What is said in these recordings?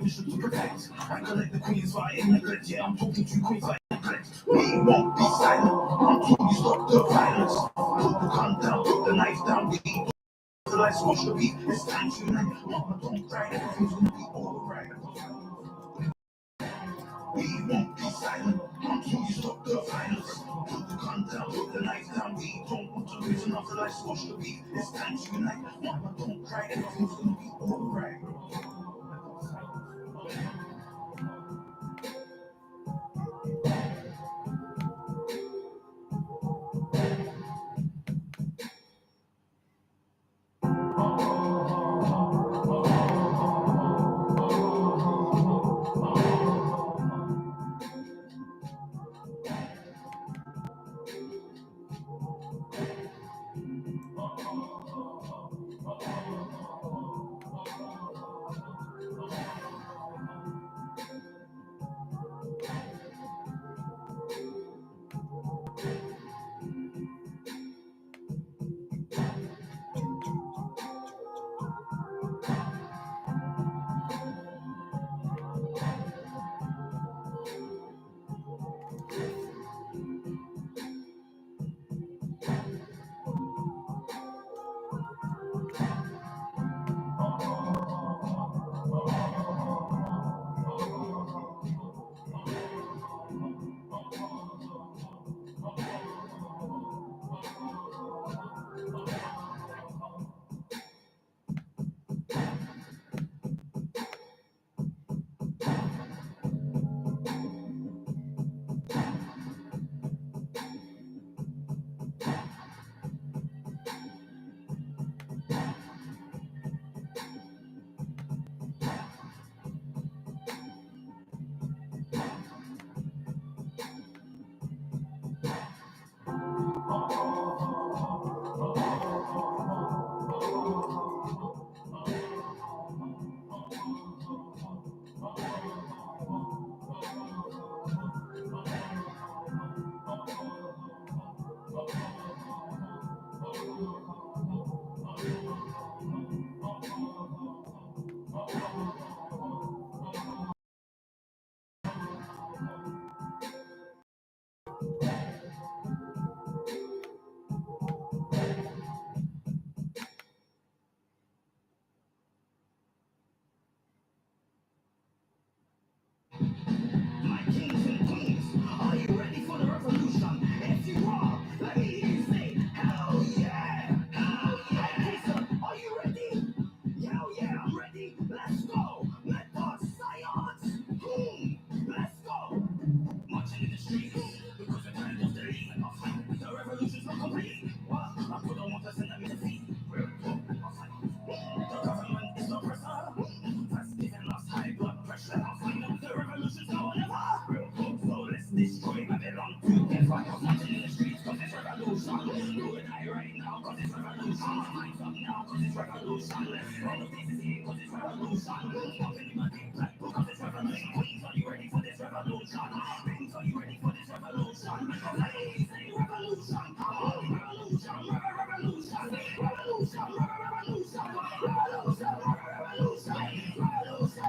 bishop to protect. I collect the queens via neglect. Yeah, I'm talking to queens via neglect. We won't be silent until you stop the violence. Put the gun down, put the knife down. We the lights watch the beat. It's time to unite. Mama, don't cry. Everything's gonna be alright. We won't be silent until you stop the violence. Put the gun down, put the knife down. We don't want to lose another life. Watch the beat. It's time to unite. Mama, don't cry. Everything's gonna be alright. My kings and queens, are you ready for the revolution? If you are, let me hear you say, hell yeah, hell yeah. Listen, are you ready? Hell yeah, I'm ready. Let's go. Method, science. Let's go. Marching in the streets, because the time was the lead. The revolution's not complete. What? I put on 1% of me to feet. Real talk, the government is the oppressor. That's giving us high blood pressure. The revolution's now or never. Real talk, so let's destroy Babylon together. Marching in the streets, cause it's revolution. Do it right now, cause it's revolution. Minds up now, cause it's revolution. All of this is here, cause it's revolution. Pumping in my deep black book, cause it's revolution. Queens, are you ready for this revolution? Kings, are you ready for this revolution? Ladies, say revolution. Come on, revolution, revolution, revolution, revolution, revolution, revolution,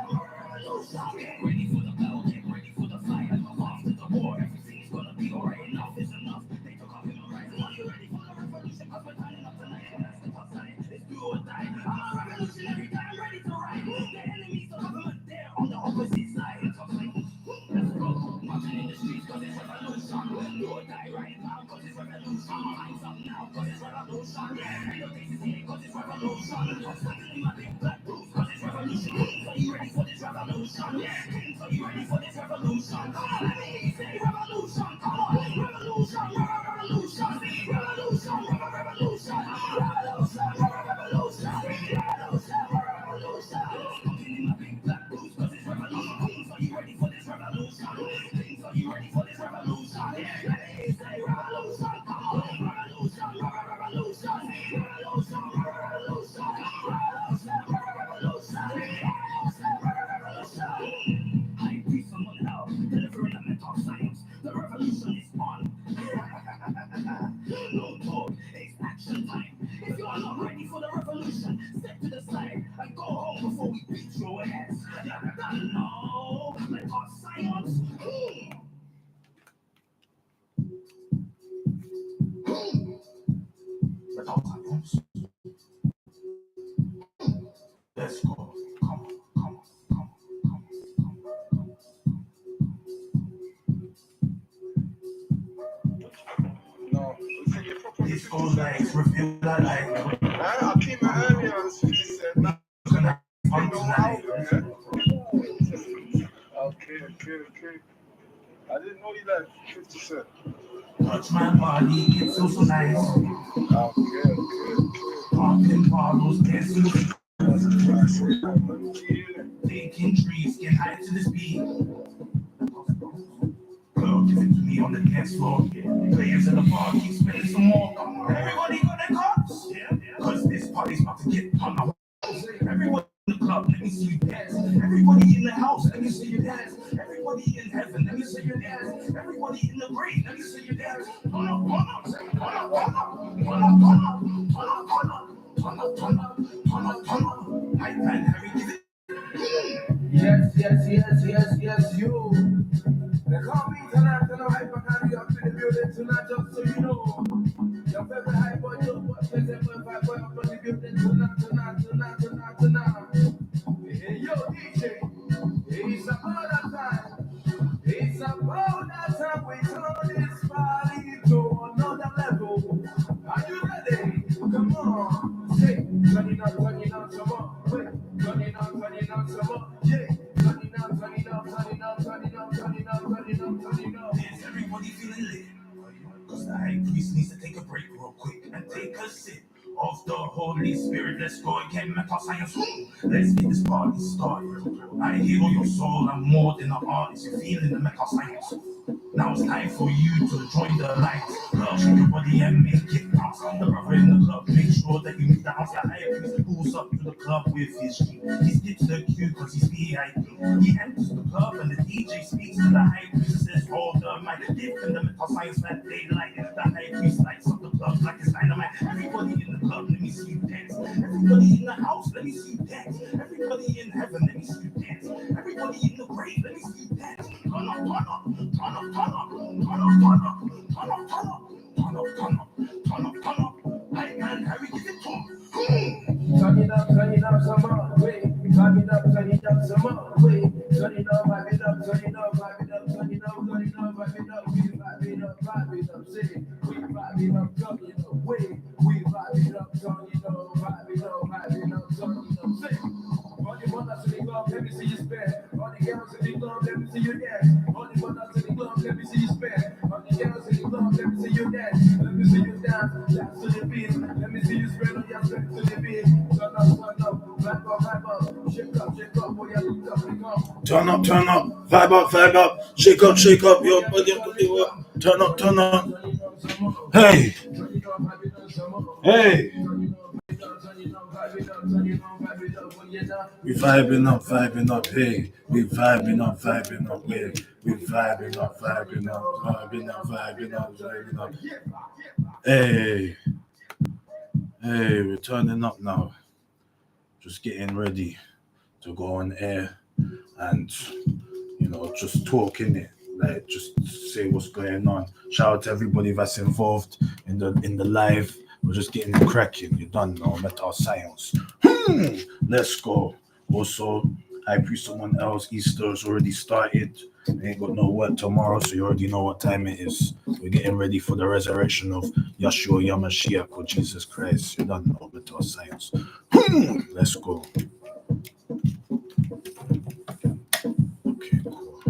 revolution. Get ready for the battle, get ready for the fight. After the war, everything's gonna be alright. Enough is enough. They took off human rights. Are you ready for the revolution? Cause we're turning up tonight. That's the tough side. It's do or die. I'm a revolutionary guy. I'm ready to ride. The enemies of government, they're on the opposite side. Let's go. Marching in the streets cause it's revolution. Do or die right now cause it's revolution. Minds up now cause it's revolution. And the face is here cause it's revolution. I'm standing in my big black boots cause it's revolution. Kings, are you ready for this revolution? Kings, are you ready for this revolution? Let me say revolution. Come on. Revolution, revolution, revolution, revolution, revolution, revolution, revolution, revolution. Standing in my big black boots cause it's revolution. Kings, are you ready for this revolution? Kings, are you ready for this revolution? Let me say revolution. Come on. Revolution, revolution, revolution, revolution, revolution, revolution, revolution. High priest, someone hell, delivering a mental science. Disco lights reveal the light. I came out earlier on 50 Cent. Now Gonna came come no tonight. album, yeah? Okay. I didn't know you like 50 Cent. Touch my body, it feels so nice. Okay. Popping bottles, dancing with Yeah. taking trees, get high to this beat. Girl, give it to me on the dance floor. Players in the bar keep spending some more. Everybody got their cups. Cause this party's about to get hung up. Everybody in the club, let me see you dance. Everybody in the house, let me see you dance. Everybody in heaven, let me see you dance. Everybody in the grave, let me see you dance. Turn up, turn up, turn up, turn up, turn up, turn up, turn up, turn up, turn up, turn up, turn up, turn up. Hype man, Harry, give it. Yes, you. They call me tonight, and I'm hyper carry up to the building tonight, just so you know. Your favorite hype boy, your boy, plays it boy, boy, up on the building tonight. Hey, yo, DJ, it's about that time. It's about that time we turn this party to another level. Are you ready? Come on, say, turn it up some more. Wait, turn it up some more. Yeah, turn it up. Is everybody feeling lit? Cause the high priest needs to take a break real quick and take a sip of the Holy Spirit. Let's go again, mental science. Let's get this party started. I heal your soul, I'm more than an artist. You're feeling the mental science. Now it's time for you to join the lights. Girl, shake your body and make it bounce. The brother in the club, make sure that you meet the house. The high priest pulls up to the club with his G. He skips the queue cause he's VIP. He enters the club and the DJ speaks to the high priest and says, hold the mic. Give them the mental science that they like. The high priest lights up the club like it's dynamite. Everybody in the club, let me see you dance. Everybody in the house, let me see you dance. Everybody in heaven, let me see you dance. Everybody in the grave, let me see you dance. Turn up, turn up, turn up, turn up, turn up, turn up, turn up, turn up, turn up, turn up, turn up, turn up. Hey man, Harry, give it to him. Turn it up some more, wait. Turn it up some more, wait. Turn it up, vibe it up, turn it up, vibe it up, turn it up, vibe it up, we vibe it up, say, we vibe it up, turn it up, wait. We vibe it up, turn it up, vibe it up, turn it up, say. All the mothers in the club, let me see you spin. All the girls in the club, let me see you dance. All the mothers in the club, let me see you spin. All the girls in the club, let me see you dance. Let me see you dance, dance to the beat. Let me see you spread on your spread to the beat. Turn up, vibe up, shake up, boy, you look up, pick up. Turn up, vibe up, shake up, yo, turn up. Hey. We vibing up, hey. We vibing up, hey. We vibing up. Hey, we're turning up now. Just getting ready to go on air and, just talking it. Like, just say what's going on. Shout out to everybody that's involved in the live. We're just getting it cracking. You done know, metal science. Let's go. Also, I pre someone else. Easter's already started. We ain't got no work tomorrow, so you already know what time it is. We're getting ready for the resurrection of Yeshua Yamashiach or Jesus Christ. You don't know metal science. Let's go. Okay, cool.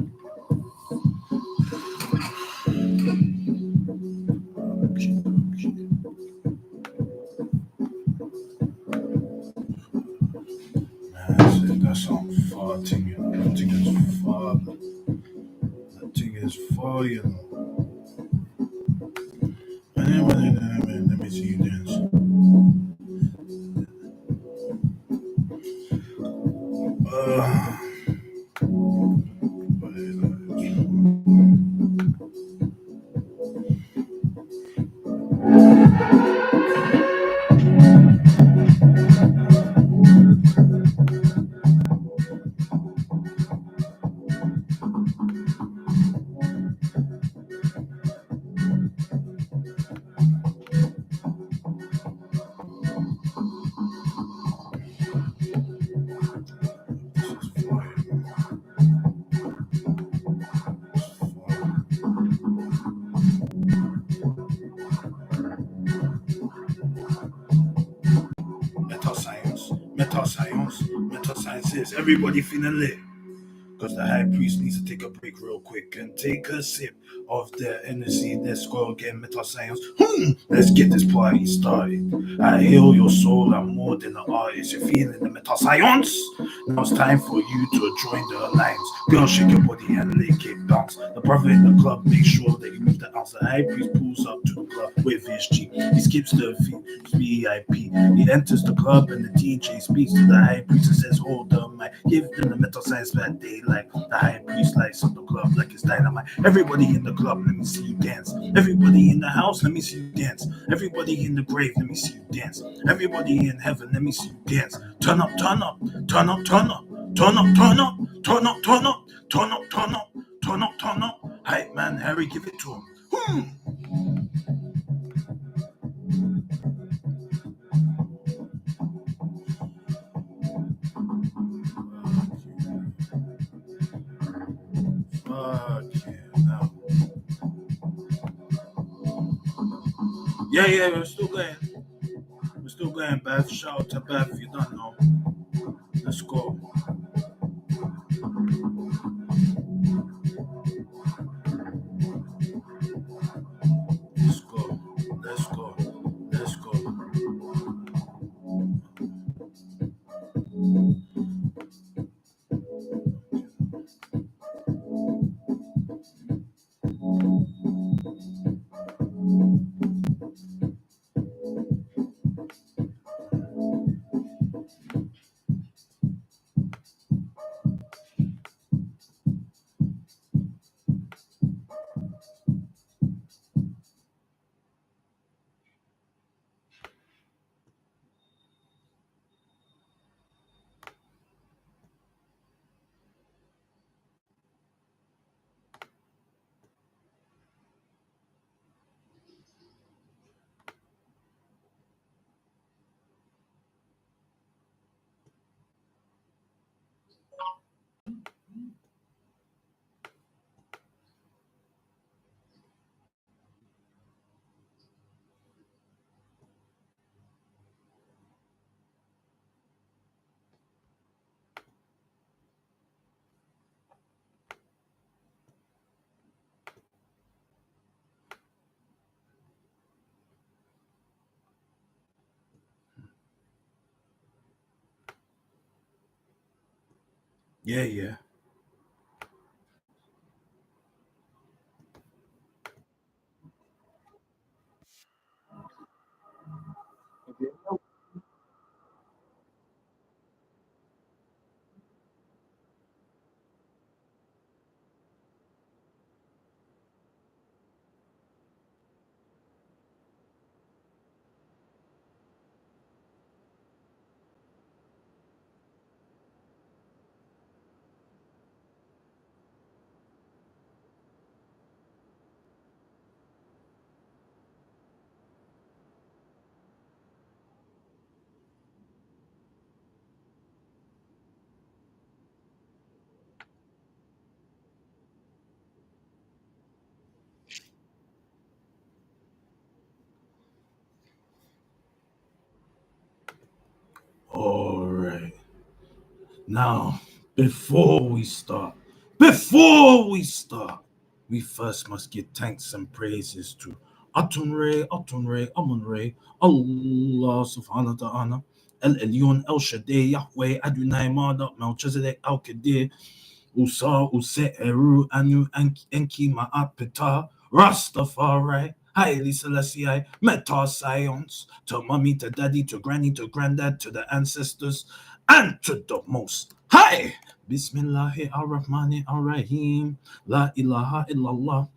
Man, that sound far, thing, That thing is far. That thing is far, Let me see you dance. this. Everybody feeling lit. Because the high priest needs to take a break real quick and take a sip of their energy. Let's go again, meta science. Let's get this party started. I heal your soul, I'm more than an artist. You're feeling the meta science? Now it's time for you to join the alliance. Girl, shake your body and lick it bounce. The brother in the club, make sure that you move the ounce. The high priest pulls up to the club with his G. He skips the VIP. He enters the club and the DJ speaks to the high priest and says, hold the mic. Give them the mental science that they like. The high priest lights up the club like it's dynamite. Everybody in the club, let me see you dance. Everybody in the house, let me see you dance. Everybody in the grave, let me see you dance. Everybody in heaven, let me see you dance. Turn up, turn up, turn up, turn up, turn up, turn up, turn up, turn up, turn up, turn up, turn up, turn up. Hype man, Harry, give it to him. Fuck yeah, now. Yeah, we're still going. We're still going, Beth. Shout out to Beth if you don't know. Let's go. Let's go. Let's go. Let's go. Yeah. All right. Now, before we start, we first must give thanks and praises to Amun Ray, Allah subhanahu wa ta'ala, El Elyon, El Shaddai, Yahweh, Adonai, Marduk, Melchizedek, Al Kadir, Usa, Use, Eru, Anu, Enki, Ma'apita, Rastafari, Haile Selassie, Meta Science, to mommy, to daddy, to granny, to granddad, to the ancestors, and to the most high. Bismillahi ar-Rahmani ar-Rahim. La ilaha illallah.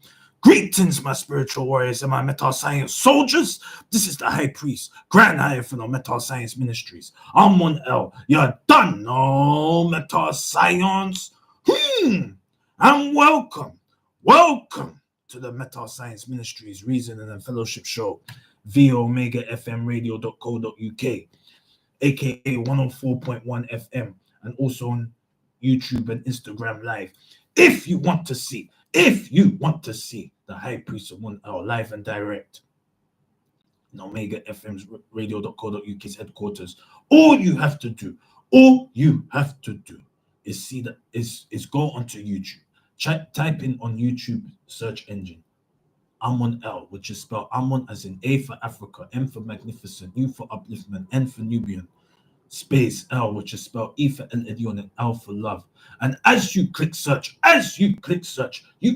Greetings, my spiritual warriors and my Metal Science soldiers. This is the High Priest, Grand High for the Metal Science Ministries. Amun El. You done no Metal Science. And welcome to the Metal Science Ministries Reasoning and Fellowship Show via Omega FM Radio.co.uk, aka 104.1 FM, and also on YouTube and Instagram Live. If you want to see the High Priest of One Hour live and direct in Omega FM's Radio.co.uk's headquarters, all you have to do All you have to do is see that is go onto YouTube. Type in on YouTube search engine Amun L, which is spelled Amun as in A for Africa, M for magnificent, U for upliftment, N for Nubian, space L, which is spelled E for Elyon and L for love. And as you click search, you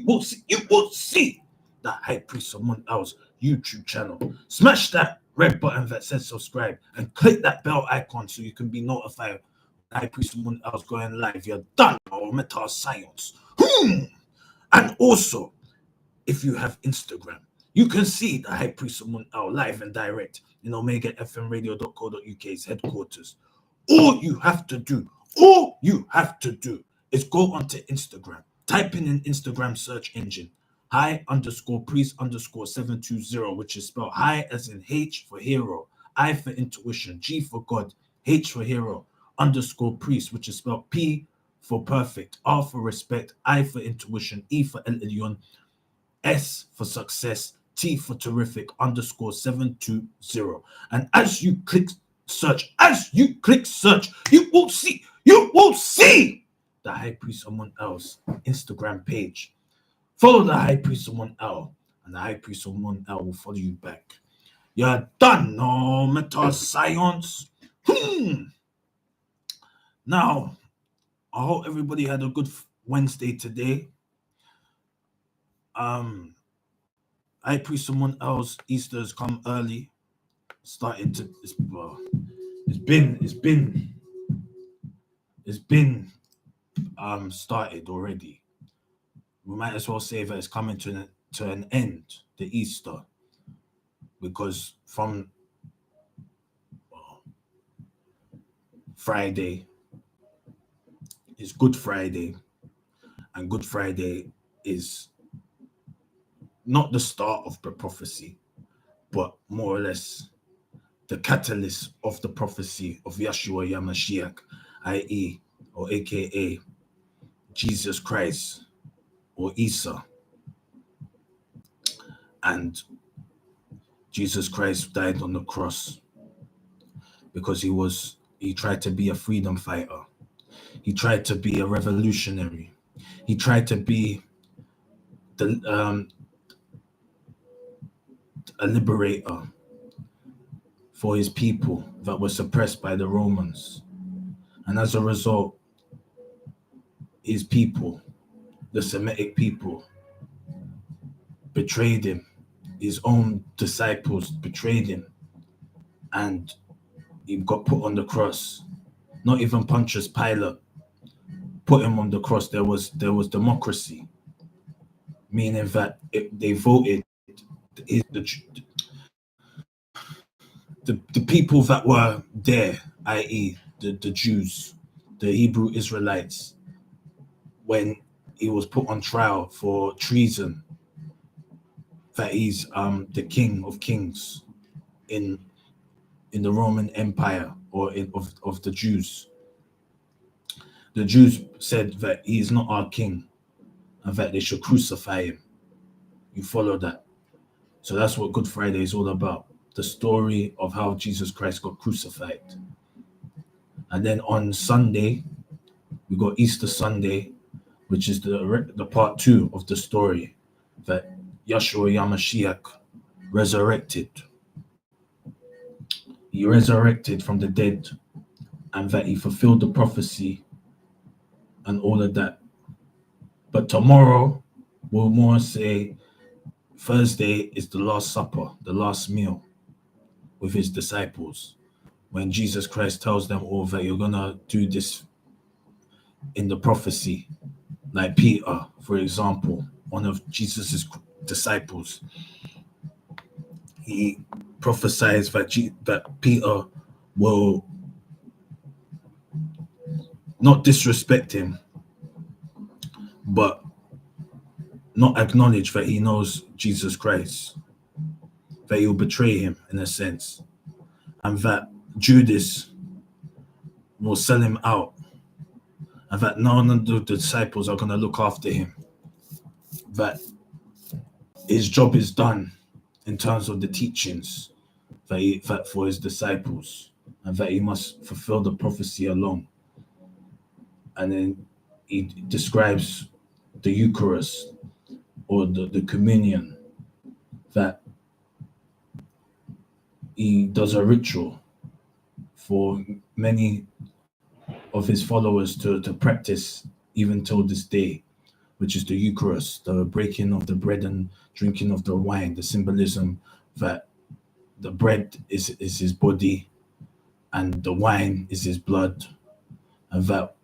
will see the High Priest Amun L's YouTube channel. Smash that red button that says subscribe and click that bell icon so you can be notified when High Priest Amun L's going live. You're done, or Meta Science. And also, if you have Instagram, you can see the High Priest Amun L live and direct in OmegaFMRadio.co.uk's headquarters. All you have to do is go onto Instagram, type in an Instagram search engine, high_priest_720, which is spelled high as in H for hero, I for intuition, G for God, H for hero, _priest, which is spelled P for perfect, R for respect, I for intuition, E for El Elyon, S for success, T for terrific, _720. And as you click search, you will see the High Priest Amun L's Instagram page. Follow the High Priest Amun L, and the High Priest Amun L will follow you back. You're done, no Meta Science. Now, I hope everybody had a good Wednesday today. High Priest Amun L's Easter has come early. Started to it's been started already. We might as well say that it's coming to an end, the Easter, because from Friday is Good Friday, and Good Friday is not the start of the prophecy, but more or less the catalyst of the prophecy of Yeshua Yamashiach, i.e., or aka Jesus Christ, or Isa. And Jesus Christ died on the cross because he tried to be a freedom fighter. He tried to be a revolutionary. He tried to be a liberator for his people that were suppressed by the Romans. And as a result, his people, the Semitic people, betrayed him. His own disciples betrayed him, and he got put on the cross. Not even Pontius Pilate put him on the cross. There was democracy, meaning that they voted. The people that were there, i.e., the Jews, the Hebrew Israelites, when he was put on trial for treason, that he's the King of Kings in the Roman Empire, or of the Jews. The Jews said that he is not our king and that they should crucify him. You follow that? So that's what Good Friday is all about. The story of how Jesus Christ got crucified. And then on Sunday, we got Easter Sunday, which is the part 2 of the story, that Yeshua Yamashiach resurrected. He resurrected from the dead, and that he fulfilled the prophecy and all of that. But tomorrow, we'll more say Thursday is the Last Supper, the last meal with his disciples, when Jesus Christ tells them all that you're gonna do this in the prophecy. Like Peter, for example, one of Jesus's disciples, he prophesies that Peter will not disrespect him, but not acknowledge that he knows Jesus Christ, that he'll betray him in a sense, and that Judas will sell him out, and that none of the disciples are going to look after him, that his job is done in terms of the teachings that for his disciples. and that he must fulfill the prophecy alone. And then he describes the Eucharist or the communion, that he does a ritual for many of his followers to practice even till this day, which is the Eucharist, the breaking of the bread and drinking of the wine, the symbolism that the bread is his body and the wine is his blood, and that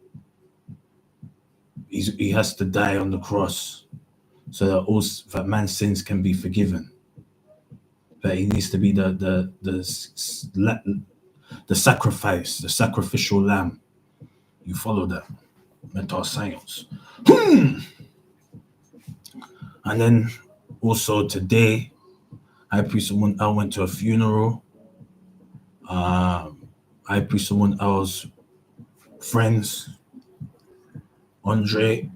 he has to die on the cross so that also that man's sins can be forgiven. That he needs to be the sacrifice, the sacrificial lamb. You follow that mental science. And then also today, High Priest Amun went to a funeral. High Priest Amun friends, Andre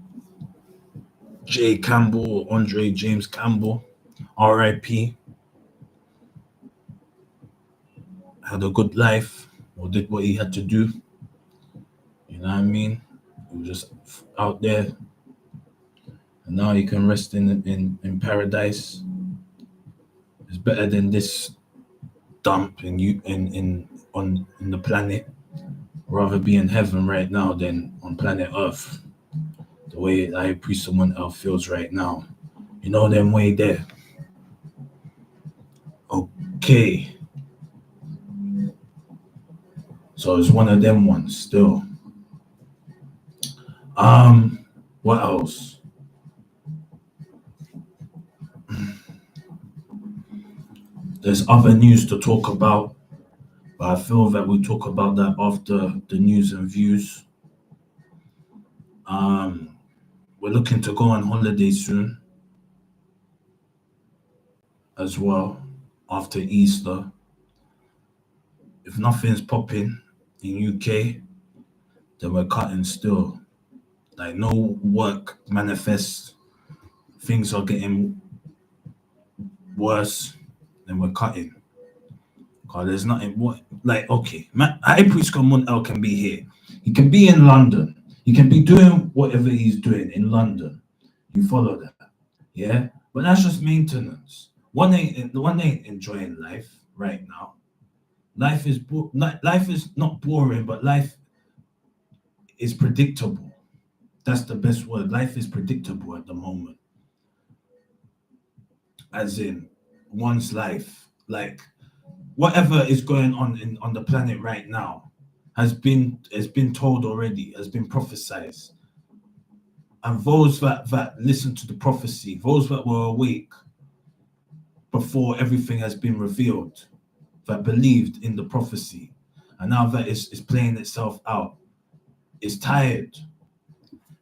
J. Campbell, Andre James Campbell, R.I.P. Had a good life, or did what he had to do. You know what I mean? He was just out there, and now he can rest in paradise. It's better than this dump in the planet. Rather be in heaven right now than on planet Earth. The way I Priest someone else feels right now. You know them way there. Okay. So it's one of them ones still. What else? There's other news to talk about, but I feel that we talk about that after the news and views. We're looking to go on holiday soon as well after Easter. If nothing's popping in UK, then we're cutting still. Like no work manifests, things are getting worse, then we're cutting. Cause there's nothing what like okay, High Priest Common L can be here. He can be in London. He can be doing whatever he's doing in London. You follow that, yeah? But that's just maintenance. One ain't enjoying life right now. Life is not boring, but life is predictable. That's the best word. Life is predictable at the moment. As in one's life. Like whatever is going on the planet right now has been told already, has been prophesied. And those that listen to the prophecy, those that were awake before everything has been revealed, that believed in the prophecy, and now that is playing itself out, is tired.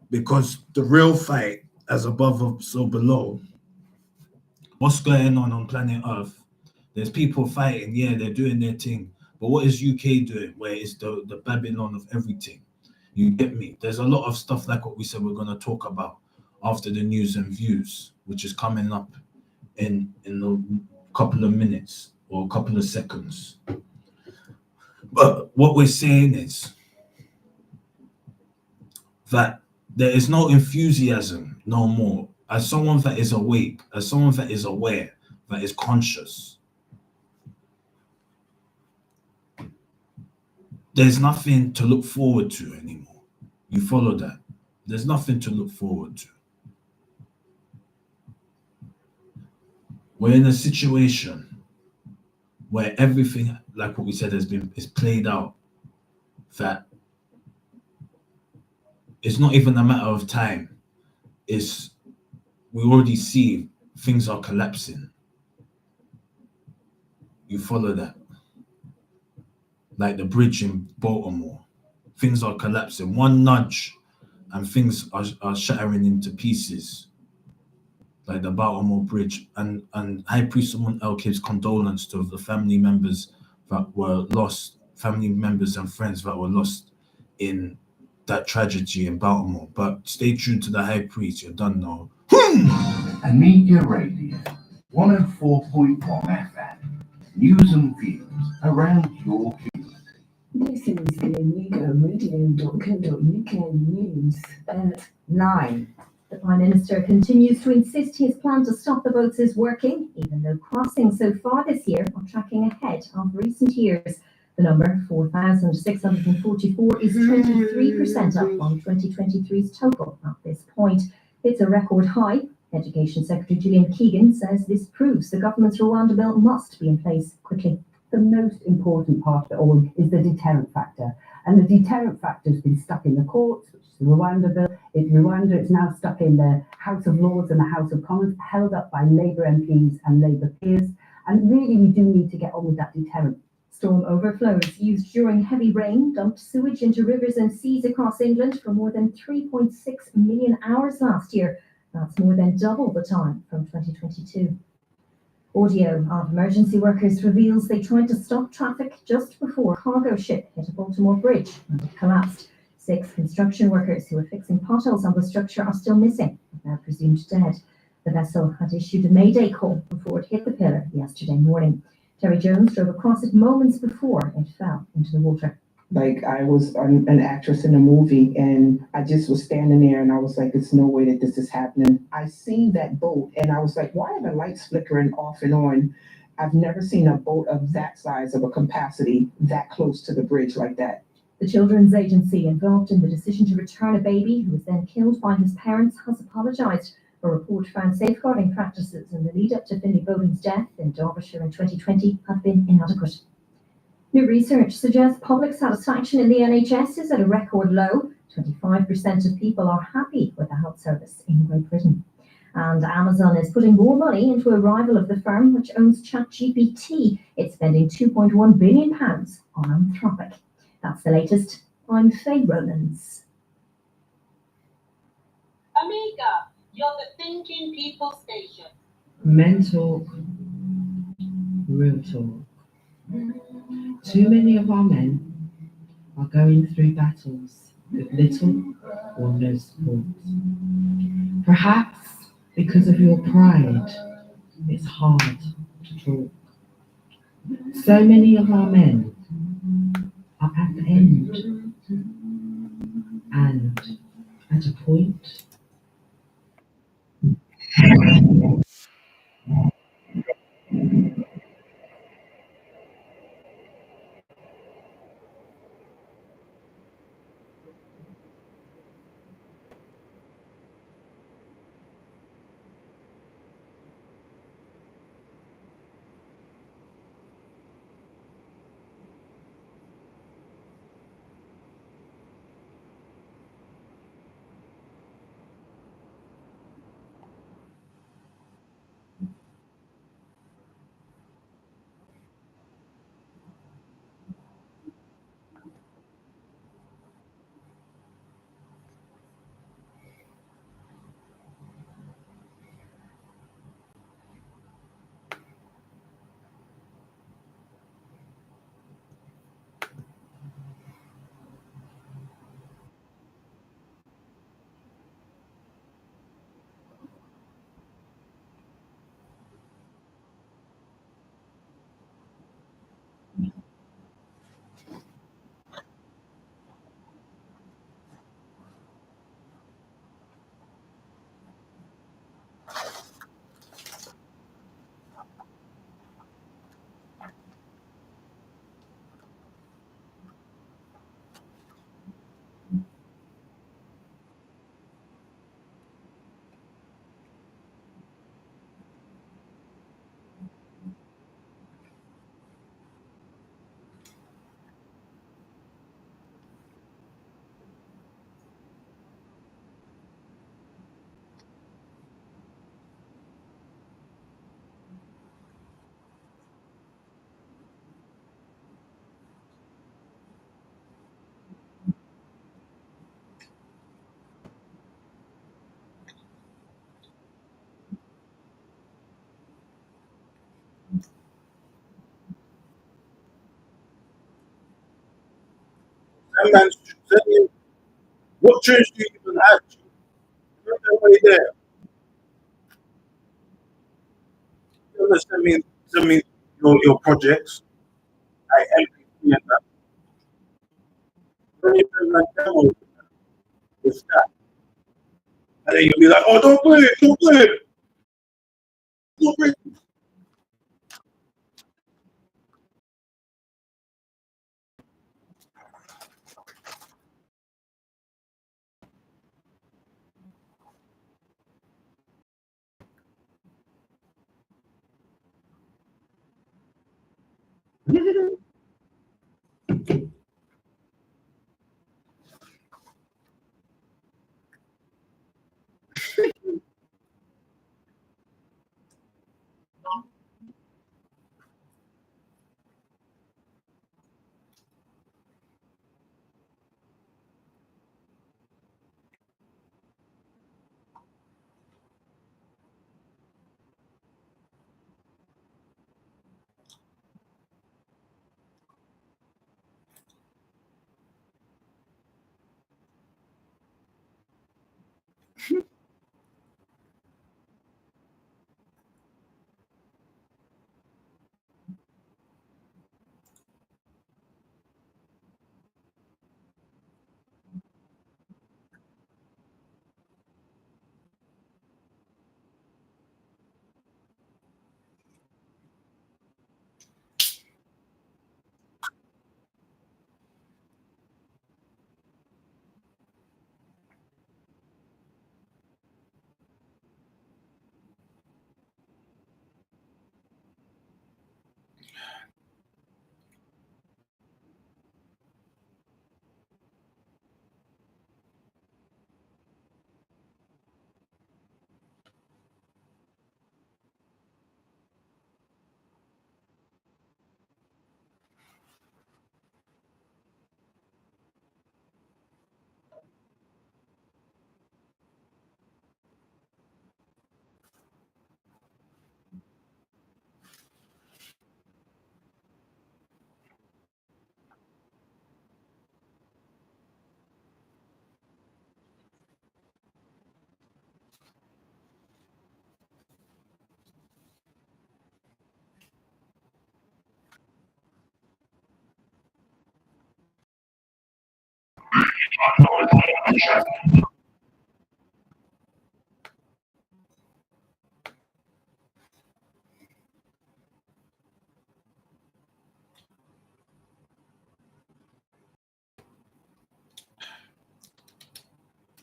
Because the real fight, as above so below, what's going on planet Earth? There's people fighting, yeah, they're doing their thing. But what is UK doing? Where it's the Babylon of everything. You get me? There's a lot of stuff like what we said we're going to talk about after the news and views, which is coming up in a couple of minutes or a couple of seconds. But what we're saying is that there is no enthusiasm no more. As someone that is awake, as someone that is aware, that is conscious, there's nothing to look forward to anymore. You follow that? There's nothing to look forward to. We're in a situation where everything, like what we said, is played out. That it's not even a matter of time. We already see things are collapsing. You follow that? Like the bridge in Baltimore. Things are collapsing. One nudge and things are shattering into pieces. Like the Baltimore Bridge. And High Priest Amun El gives condolence to the family members that were lost, family members and friends that were lost in that tragedy in Baltimore. But stay tuned to the High Priest, you're done now. Amiga Radio, 104.1 FM. News and views around your community. This is the AmigaRadio.co.uk news at 9. The Prime Minister continues to insist his plan to stop the boats is working, even though crossings so far this year are tracking ahead of recent years. The number, 4,644, is 23% up on 2023's total at this point. It's a record high. Education Secretary Gillian Keegan says this proves the government's Rwanda bill must be in place quickly. The most important part of it all is the deterrent factor. And the deterrent factor has been stuck in the courts, which is the Rwanda bill. Rwanda is now stuck in the House of Lords and the House of Commons, held up by Labour MPs and Labour peers. And really, we do need to get on with that deterrent. Storm overflows used during heavy rain dumped sewage into rivers and seas across England for more than 3.6 million hours last year. That's more than double the time from 2022. Audio of emergency workers reveals they tried to stop traffic just before a cargo ship hit a Baltimore bridge and it collapsed. 6 construction workers who were fixing potholes on the structure are still missing, but they're presumed dead. The vessel had issued a mayday call before it hit the pillar yesterday morning. Terry Jones drove across it moments before it fell into the water. Like, I was an actress in a movie and I just was standing there and I was like, there's no way that this is happening. I seen that boat and I was like, why are the lights flickering off and on? I've never seen a boat of that size, of a capacity, that close to the bridge like that. The children's agency involved in the decision to return a baby who was then killed by his parents has apologised. A report found safeguarding practices in the lead up to Finlay Bowden's death in Derbyshire in 2020 have been inadequate. New research suggests public satisfaction in the NHS is at a record low. 25% of people are happy with the health service in Great Britain. And Amazon is putting more money into a rival of the firm which owns ChatGPT. It's spending £2.1 billion on Anthropic. That's the latest. I'm Faye Rowlands. Amiga, you're the thinking people station. Men talk, real talk. Too many of our men are going through battles with little or no support. Perhaps because of your pride, it's hard to talk. So many of our men are at the end, and at a point, That man should tell you, what church do you even have? You're that way there. You understand me? Send me your projects. I empty and that. anything like demos. It's that. And then you'll be like, oh, don't play it, don't play it. Don't play it.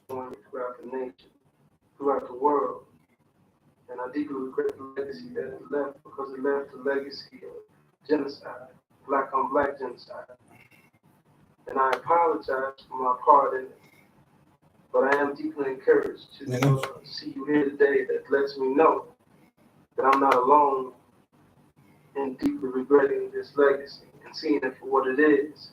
Throughout the nation, throughout the world. And I deeply regret the legacy that it left because it left a legacy of genocide, black on black genocide. And I apologize for my part in it, but I am deeply encouraged to see you here today. That lets me know that I'm not alone in deeply regretting this legacy and seeing it for what it is.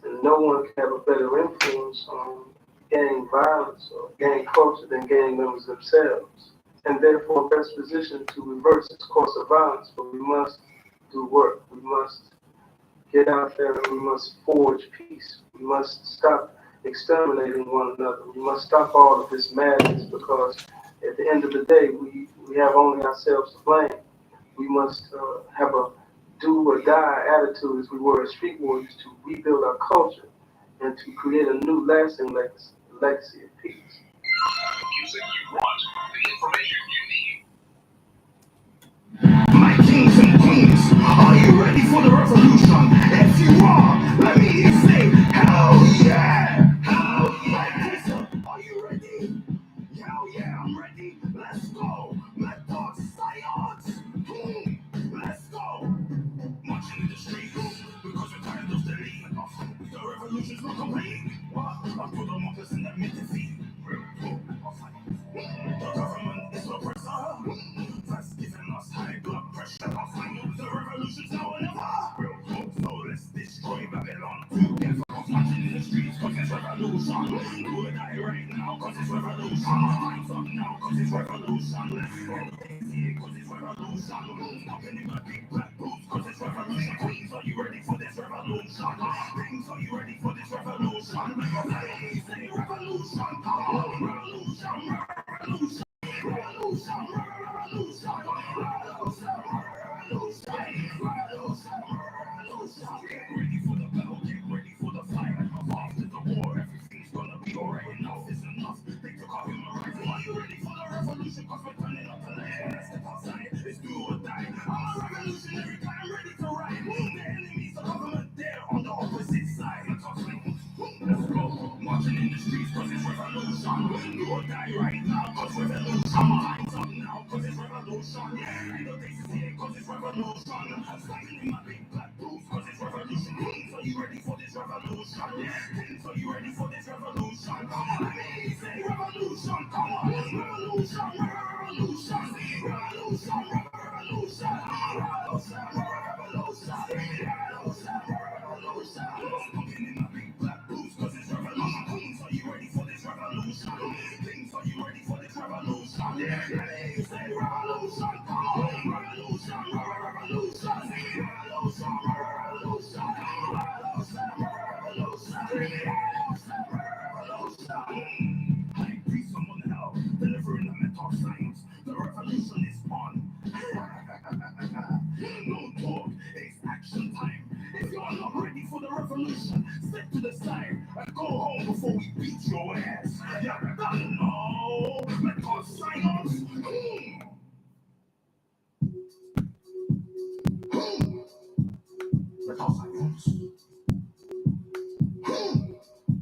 And no one can have a better influence on gang violence or gang culture than gang members themselves, and therefore best positioned to reverse its course of violence. But we must do work. We must get out there and we must forge peace. We must stop exterminating one another. We must stop all of this madness because at the end of the day, we have only ourselves to blame. We must have a do or die attitude as we were as street warriors to rebuild our culture and to create a new lasting legacy of peace. Music you want, the information you need. My kings and queens, are you ready for the revolution? If you are, let me hear you say, hell yeah! Hell yeah! Are you ready? Hell yeah, I'm ready. Let's go. Let dogs silence. Let's go. Marching in the streets because we're tired of the lead. The revolution's not complete. What? I put them up as in that defeat. The government is oppressor. That's giving us high blood pressure. The revolution's now or never. So let's destroy Babylon together. Marching in the streets cause it's revolution. Do or die right now cause it's revolution. Hands up now cause it's revolution. Let's go. Cause it's revolution. Stopping in the big black boots cause it's revolution. Queens, are you ready for this revolution? Kings, are you ready for this revolution? Let me say revolution. Revolution. Revolution. Revolution. Revolution. Revolution. Revolution. Get ready for the battle, get ready for the fight. you ready for the revolution? Cause we're turning up tonight. Let's step outside, it's do or die. I'm a revolutionary guy, I'm ready to ride. The enemies of government, they're on the opposite side. Let's go, marching in the streets cause it's revolution. Do or die right now cause revolution. Hands up now cause it's revolution. I know this is here cause it's revolution. Standing in my big black boots cause it's revolution. So you ready for this revolution? So you ready for this revolution? I mean, say revolution, come on. Revolution, revolution, revolution, revolution, revolution, revolution, Walking in my big black boots cause it's revolution. So you ready for this revolution? So you ready for this revolution? Hey, say revolution, come on. Revolution, revolution, revolution, revolution, revolution. High priest, someone help, delivering the mental science. The revolution is on. No talk, it's action time. If you're not ready for the revolution, step to the side and go home before we beat your ass. Yeah, done now. Mental science. Mental science.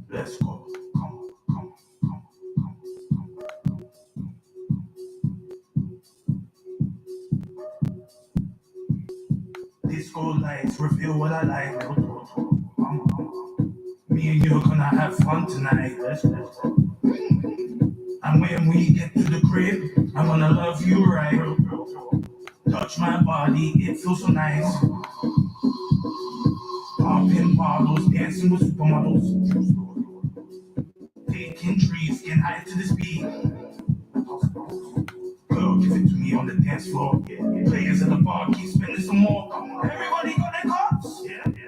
Let's go. Come on, come on, come on, come on, Disco lights reveal what I like. Me and you are gonna have fun tonight. Let's go. And when we get to the crib, I'm gonna love you right. Touch my body, it feels so nice. Popping bottles, dancing with supermodels. Taking trees, getting high to this beat. Girl, give it to me on the dance floor. Players at the bar keep spending some more. Everybody got their cups.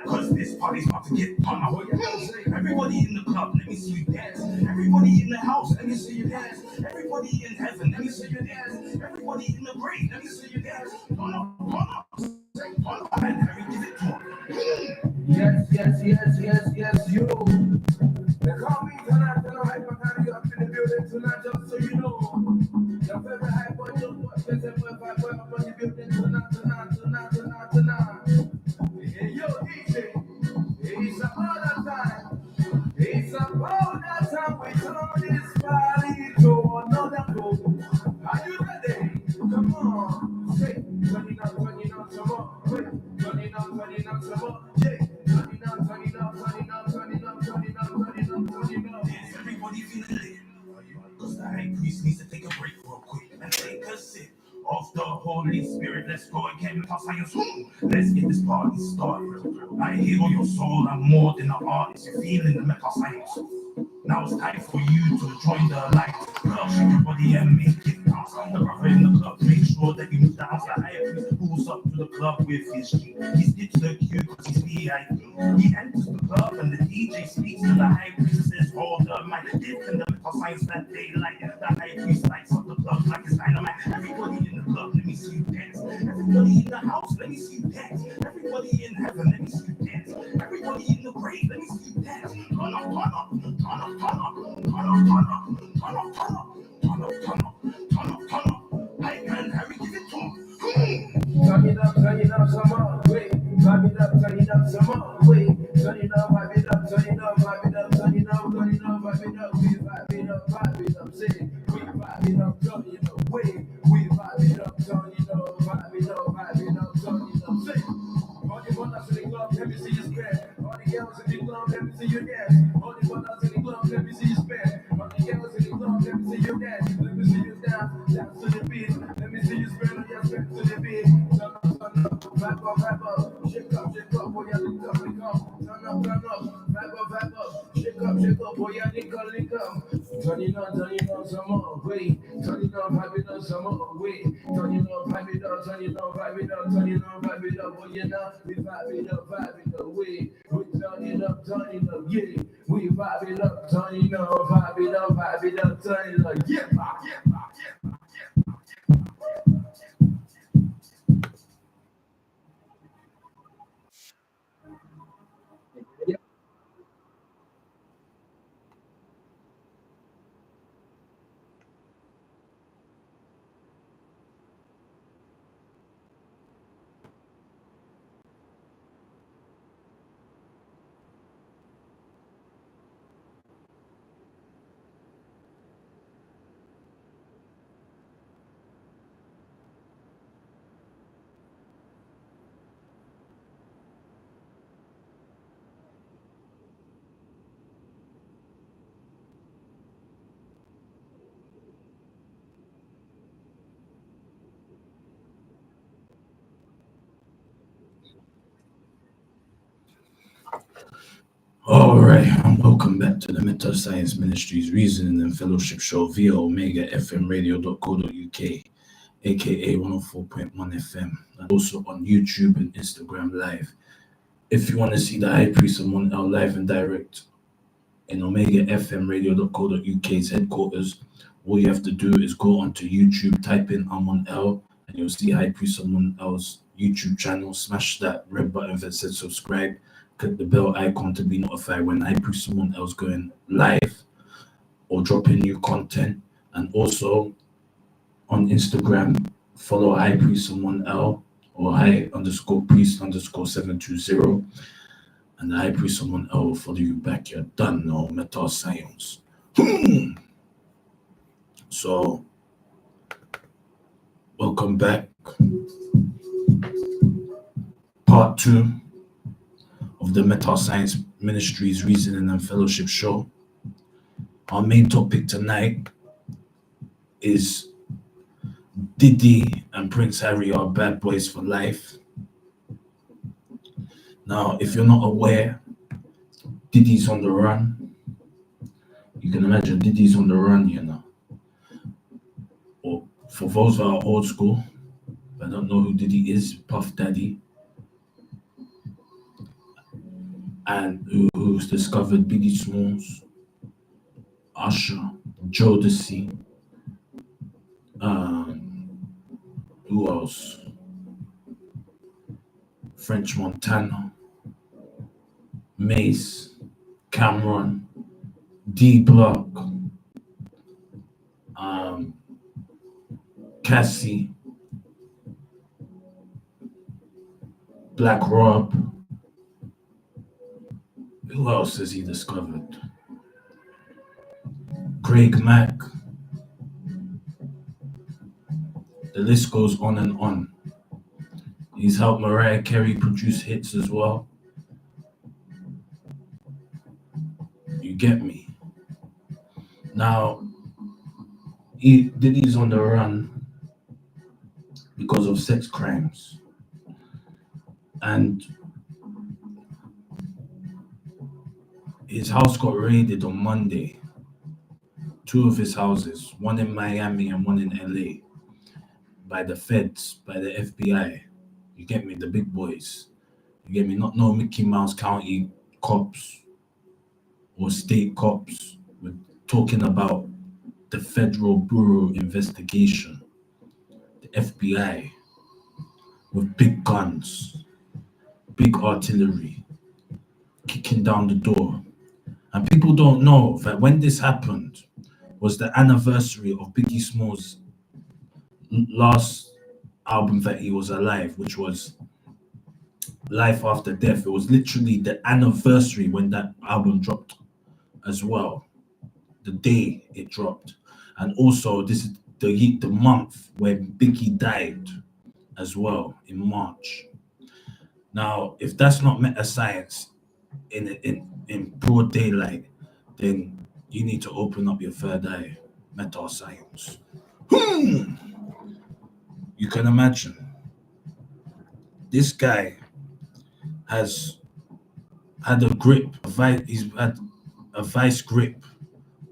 Cause this party's about to get pumped. Everybody in the club, let me see you dance. Everybody in the house, let me see you dance. Everybody in heaven, let me see you dance. Everybody in the grave, let me see you dance. Turn up, and Harry, give it to him. Yes, you. They call me tonight, tell them hyper kind of up in the building tonight, just so you know. Your favorite hyper, your boy, there's a boy, up on the building tonight. Hey, yo, DJ, it's about that time. It's about that time we turn this party to another level. Are you ready? Come on, say, turn it up some more. Wait, turn it up some more. Yeah, turn it up. Is everybody feeling lit? Cause the high priest needs to take a break real quick and take a sip of the Holy Spirit. Let's go again, toss science. Let's get this party started. I heal your soul, I'm more than an artist. You're feeling the metal science. Now it's time for you to join the light. Girl, shake your body and make it bounce. The brother in the club, make sure that you move down. The high priest pulls up to the club with his G. He skips the queue because he's VIP. He enters the club and the DJ speaks to the high priest and says, hold the mic. Give them the metal science that they like. The high priest lights up the club like it's dynamite. Everybody in the club, let me see you dance. Everybody in the house, let me see you dance. Everybody in heaven, let me see you dance. Everybody in the grave, let me see you dance. Turn up. I can Harry, give it to him. Turn it up some more. Wait, turn it up some more. Wait, turn it up, vibe it up, turn it up, vibe it up, turn it up, vibe it up. We vibe it up, say it. We vibe it up, turn it up. Wait, we vibe it up, turn it up, vibe it up, turn it up, say it. All the brothers in the club, let me see you spread. All the girls in the club, let me see you dance. All the brothers in the club, let me see you spread. All the girls in the club, let me see you dance. Let me see you dance to the beat. Let me see you spread on your spread to the beat. Turn up, vibe up, shake up, boy, you link up. Turn up, vibe up, shake up, boy, you link up. Turn it on some more, wait. Turn it on, vibe it up some more, wait. Turn it on, vibe it up, boy, you know. We vibe it up, wait. We turn it up, yeah. We vibe it up, turn it up, yeah. All right, and welcome back to the Meta Science Ministries Reasoning and Fellowship Show via OmegaFMRadio.co.uk, aka 104.1 FM, and also on YouTube and Instagram Live. If you want to see the High Priest Amun out live and direct in OmegaFMRadio.co.uk's headquarters, all you have to do is go onto YouTube, type in Amun L, and you'll see High Priest Amun L's YouTube channel. Smash that red button that says subscribe. Click the bell icon to be notified when I put someone else going live or dropping new content. And also on Instagram, follow I priest someone L or I_priest_720, and I priest someone L will follow you back. You're done. No meta science. So welcome back. Part 2 of the Meta Science Ministries Reasoning and Fellowship Show. Our main topic tonight is Diddy and Prince Harry are bad boys for life. Now, if you're not aware, Diddy's on the run. You can imagine Diddy's on the run, you know. Or for those that are old school, I don't know who Diddy is, Puff Daddy. And who's discovered Biggie Smalls, Usher, Jodeci, who else? French Montana, Mace, Cameron, D-Block, Cassie, Black Rob. Who else has he discovered? Craig Mack. The list goes on and on. He's helped Mariah Carey produce hits as well. You get me? Now, Diddy's on the run because of sex crimes. And his house got raided on Monday. 2 of his houses, one in Miami and one in LA, by the feds, by the FBI. You get me? The big boys. You get me? Not no Mickey Mouse County cops or state cops. We're talking about the Federal Bureau investigation, the FBI, with big guns, big artillery, kicking down the door. And people don't know that when this happened was the anniversary of Biggie Smalls' last album that he was alive, which was Life After Death. It was literally the anniversary when that album dropped as well, the day it dropped. And also this is the month when Biggie died as well, in March. Now, if that's not meta science in broad daylight, then you need to open up your third eye. Meta science. You can imagine this guy has had a grip, he's had a vice grip,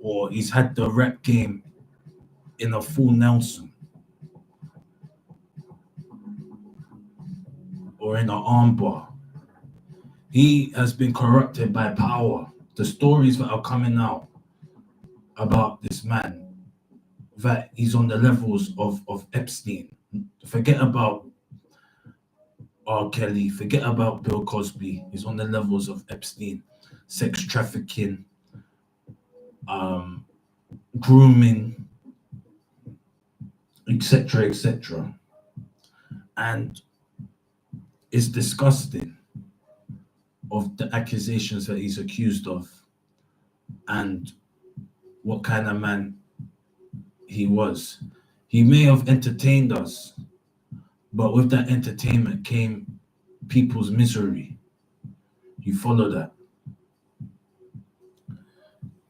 or he's had the rap game in a full Nelson or in an armbar. He has been corrupted by power. The stories that are coming out about this man, that he's on the levels of Epstein. Forget about R. Kelly, forget about Bill Cosby. He's on the levels of Epstein, sex trafficking, grooming, etc., etc. And it's disgusting of the accusations that he's accused of and what kind of man he was. He may have entertained us, but with that entertainment came people's misery. You follow that?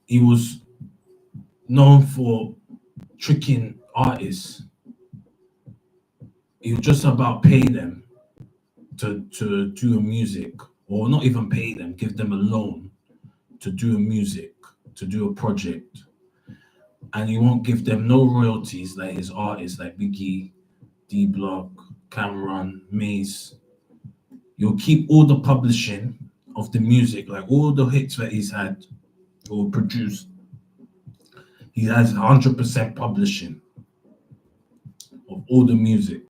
He was known for tricking artists. He was just about pay them to do music, or not even pay them, give them a loan to do music, to do a project, and you won't give them no royalties like his artists like Biggie, D Block, Cameron, Mace. You'll keep all the publishing of the music, like all the hits that he's had or produced. He has 100% publishing of all the music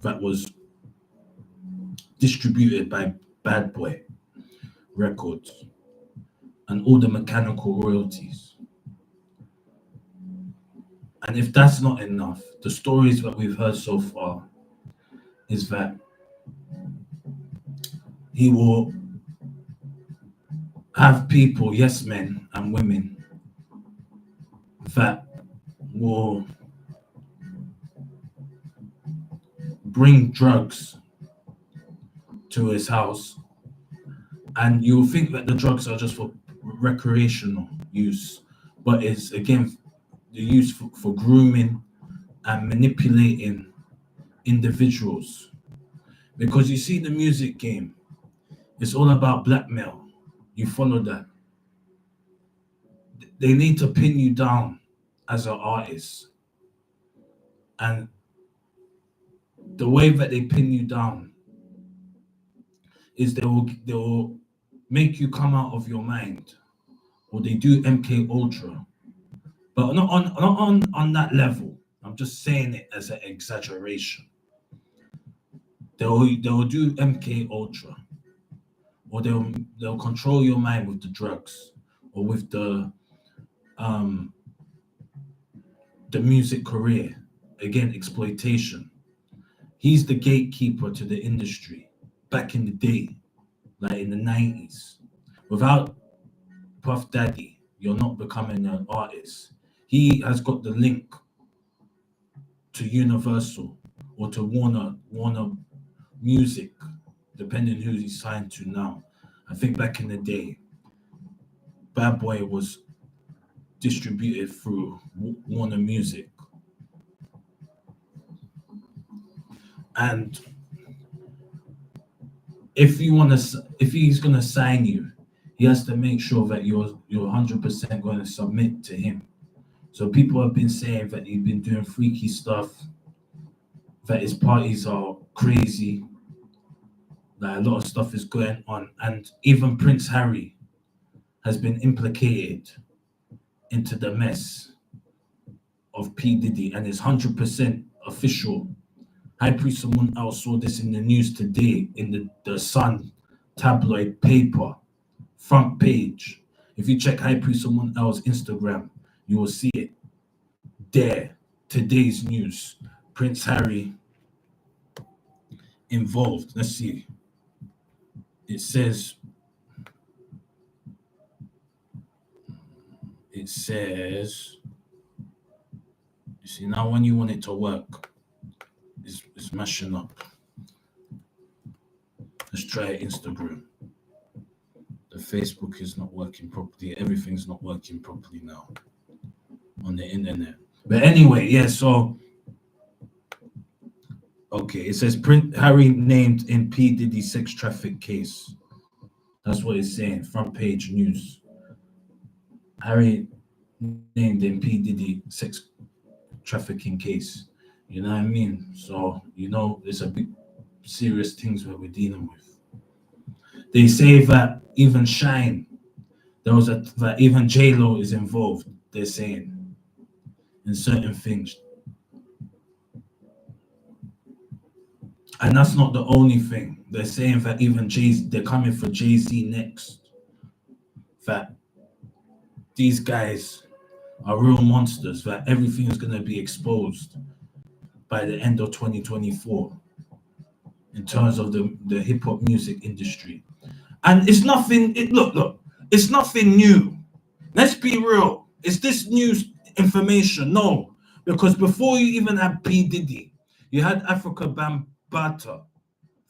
that was distributed by Bad Boy Records and all the mechanical royalties. And if that's not enough, the stories that we've heard so far is that he will have people, yes men and women, that will bring drugs to his house, and you'll think that the drugs are just for recreational use, but it's again the use for grooming and manipulating individuals. Because you see, the music game, it's all about blackmail. You follow that. They need to pin you down as an artist, and the way that they pin you down is they will make you come out of your mind, or they do MK Ultra, but not on that level. I'm just saying it as an exaggeration. They'll do MK Ultra, or they'll control your mind with the drugs or with the music career. Again, exploitation. He's the gatekeeper to the industry back in the day, like in the 90s. Without Puff Daddy, you're not becoming an artist. He has got the link to Universal or to Warner Music, depending who he's signed to now. I think back in the day, Bad Boy was distributed through Warner Music. And if he's gonna sign you, he has to make sure that you're 100% going to submit to him. So people have been saying that he's been doing freaky stuff, that his parties are crazy, that a lot of stuff is going on, and even Prince Harry has been implicated into the mess of P. Diddy, and it's 100% official. High Priest someone else saw this in the news today in the Sun tabloid paper, front page. If you check High Priest someone else Instagram, you will see it there. Today's news. Prince Harry involved. Let's see. It says, you see, now when you want it to work, it's mashing up. Let's try Instagram. The Facebook is not working properly. Everything's not working properly now on the internet. But anyway, yeah, so okay, it says Prince Harry named in P. Diddy sex traffic case. That's what it's saying, front page news. Harry named in P. Diddy sex trafficking case. You know what I mean? So, there's a big serious things that we're dealing with. They say that even Shine, that even J-Lo is involved, they're saying, in certain things. And that's not the only thing. They're saying that even they're coming for Jay-Z next. That these guys are real monsters, that everything is going to be exposed by the end of 2024 in terms of the hip-hop music industry. And it's nothing, look, it's nothing new. Let's be real. Is this new information? No. Because before you even had P. Diddy, you had Africa Bambaataa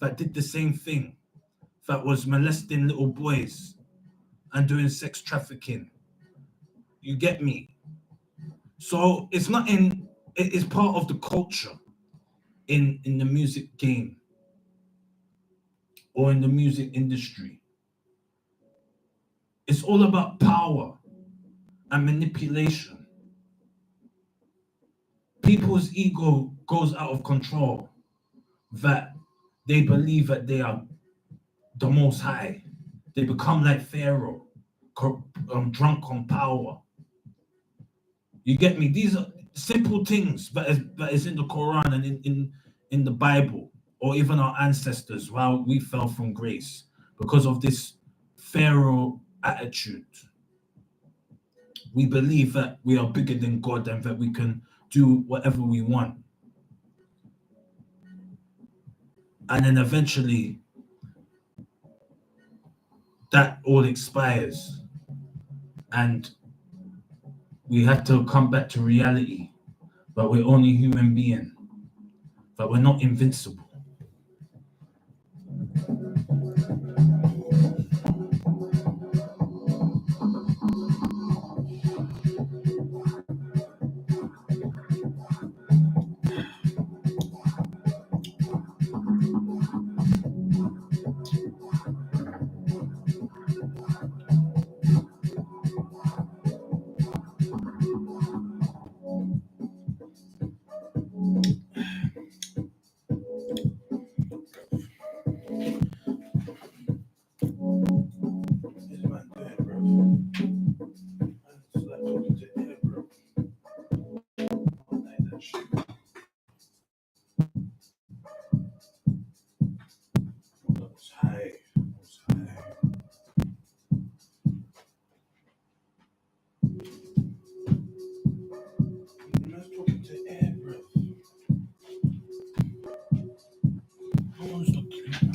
that did the same thing, that was molesting little boys and doing sex trafficking. You get me? So it's it's part of the culture in the music game or in the music industry. It's all about power and manipulation. People's ego goes out of control, that they believe that they are the most high. They become like Pharaoh, drunk on power. You get me? These are simple things that is in the Quran and in the Bible, or even our ancestors, while we fell from grace because of this Pharaoh attitude. We believe that we are bigger than God and that we can do whatever we want. And then eventually that all expires. And we have to come back to reality. But we're only human beings. But we're not invincible.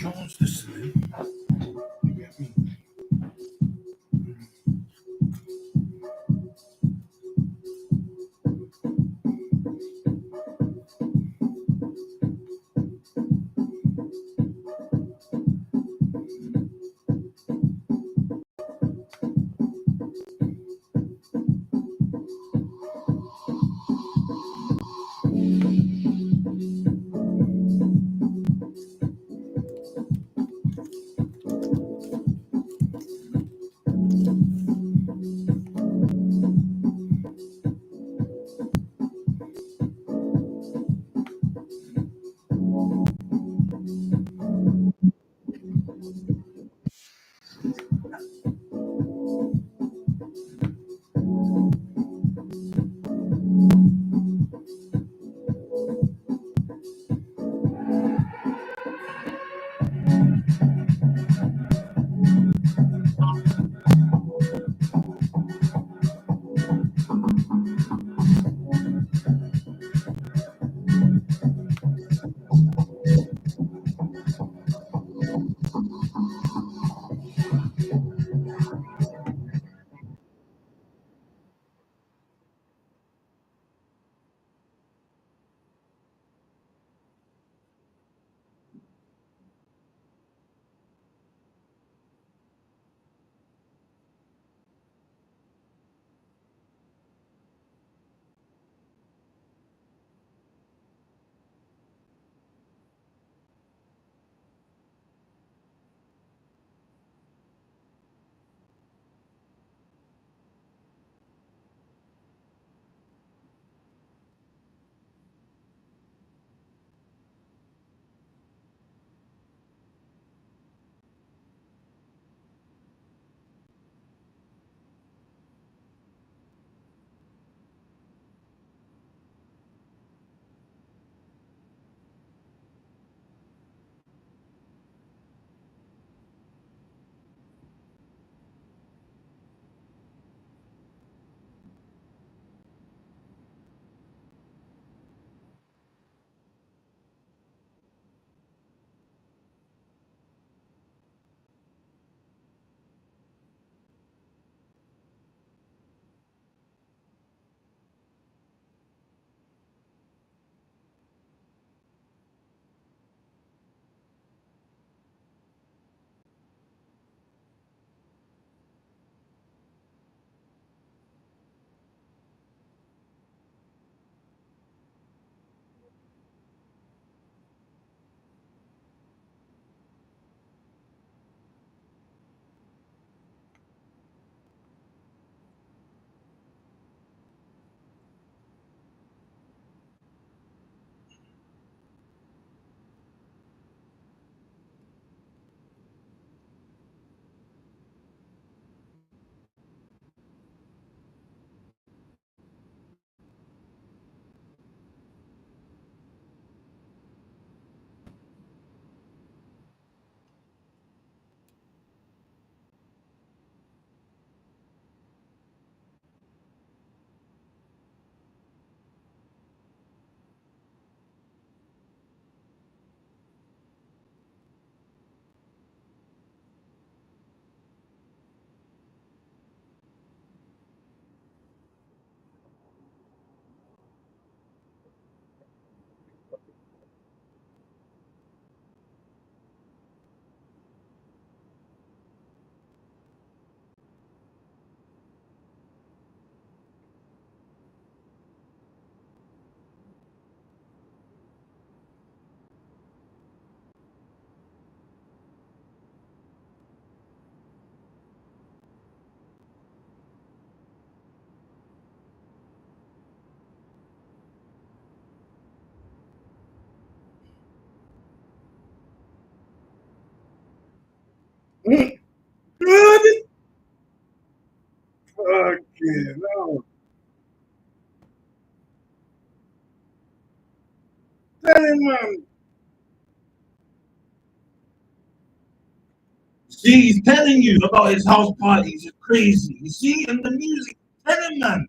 No one's listening. You get me? Yeah, no. Tell him, man. See, he's telling you about his house parties. It's crazy. You see, and the music. Tell him, man.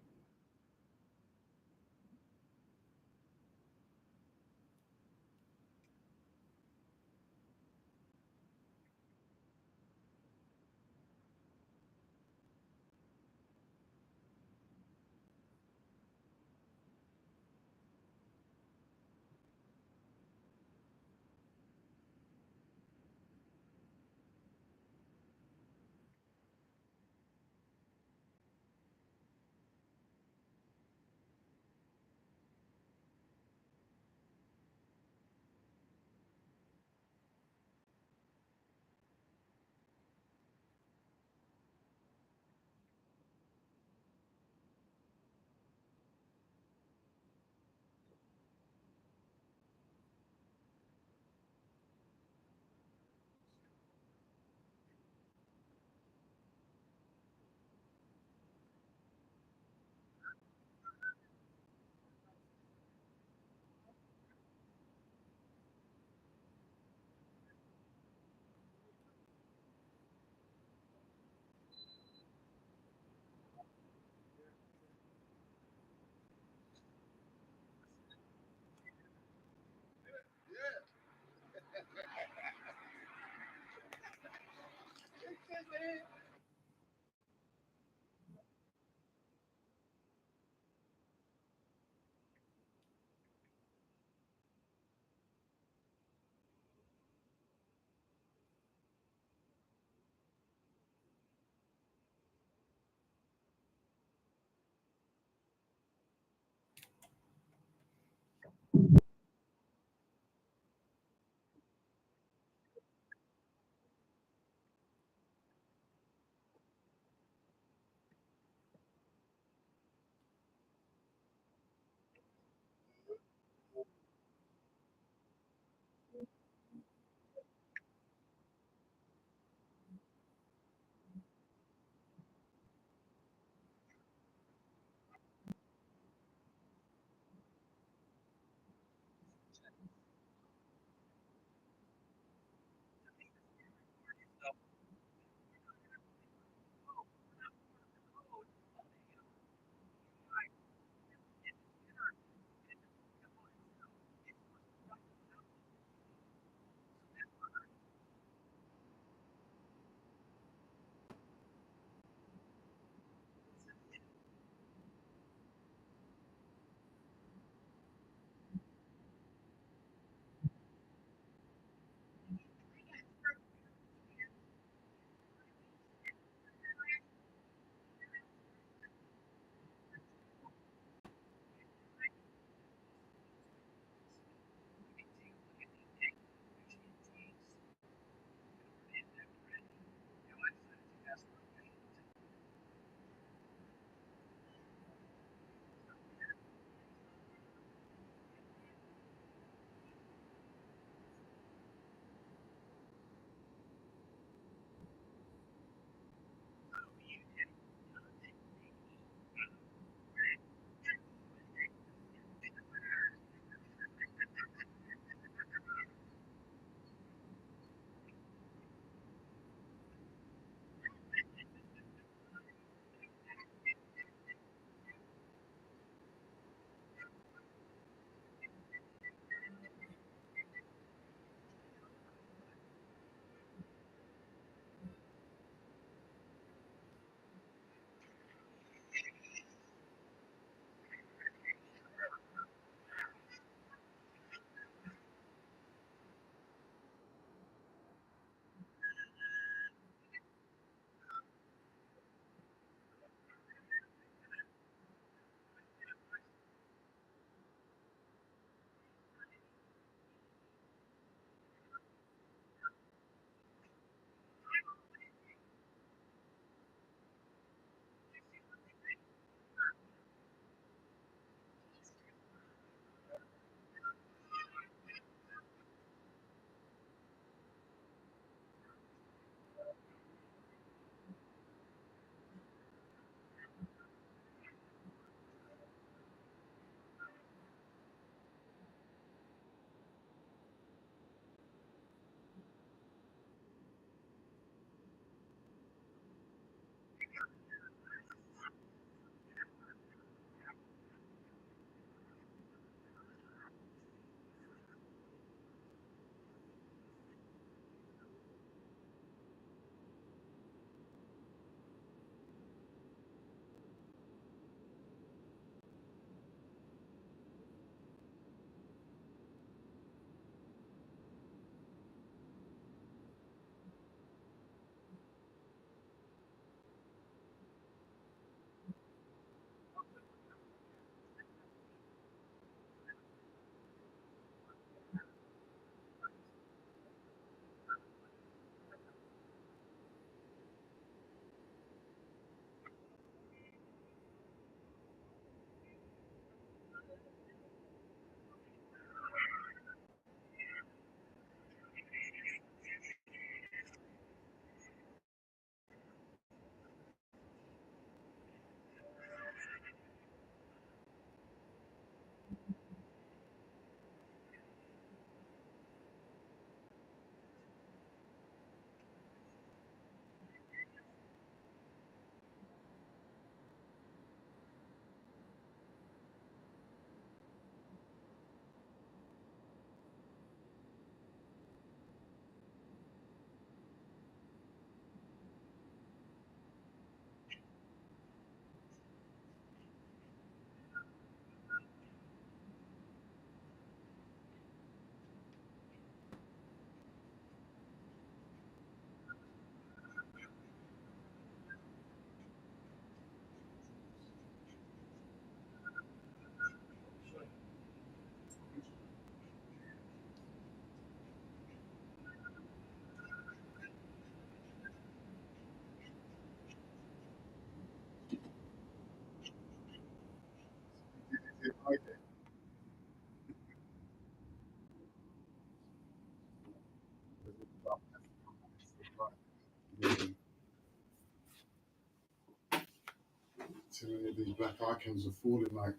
too many of these black icons are falling. Like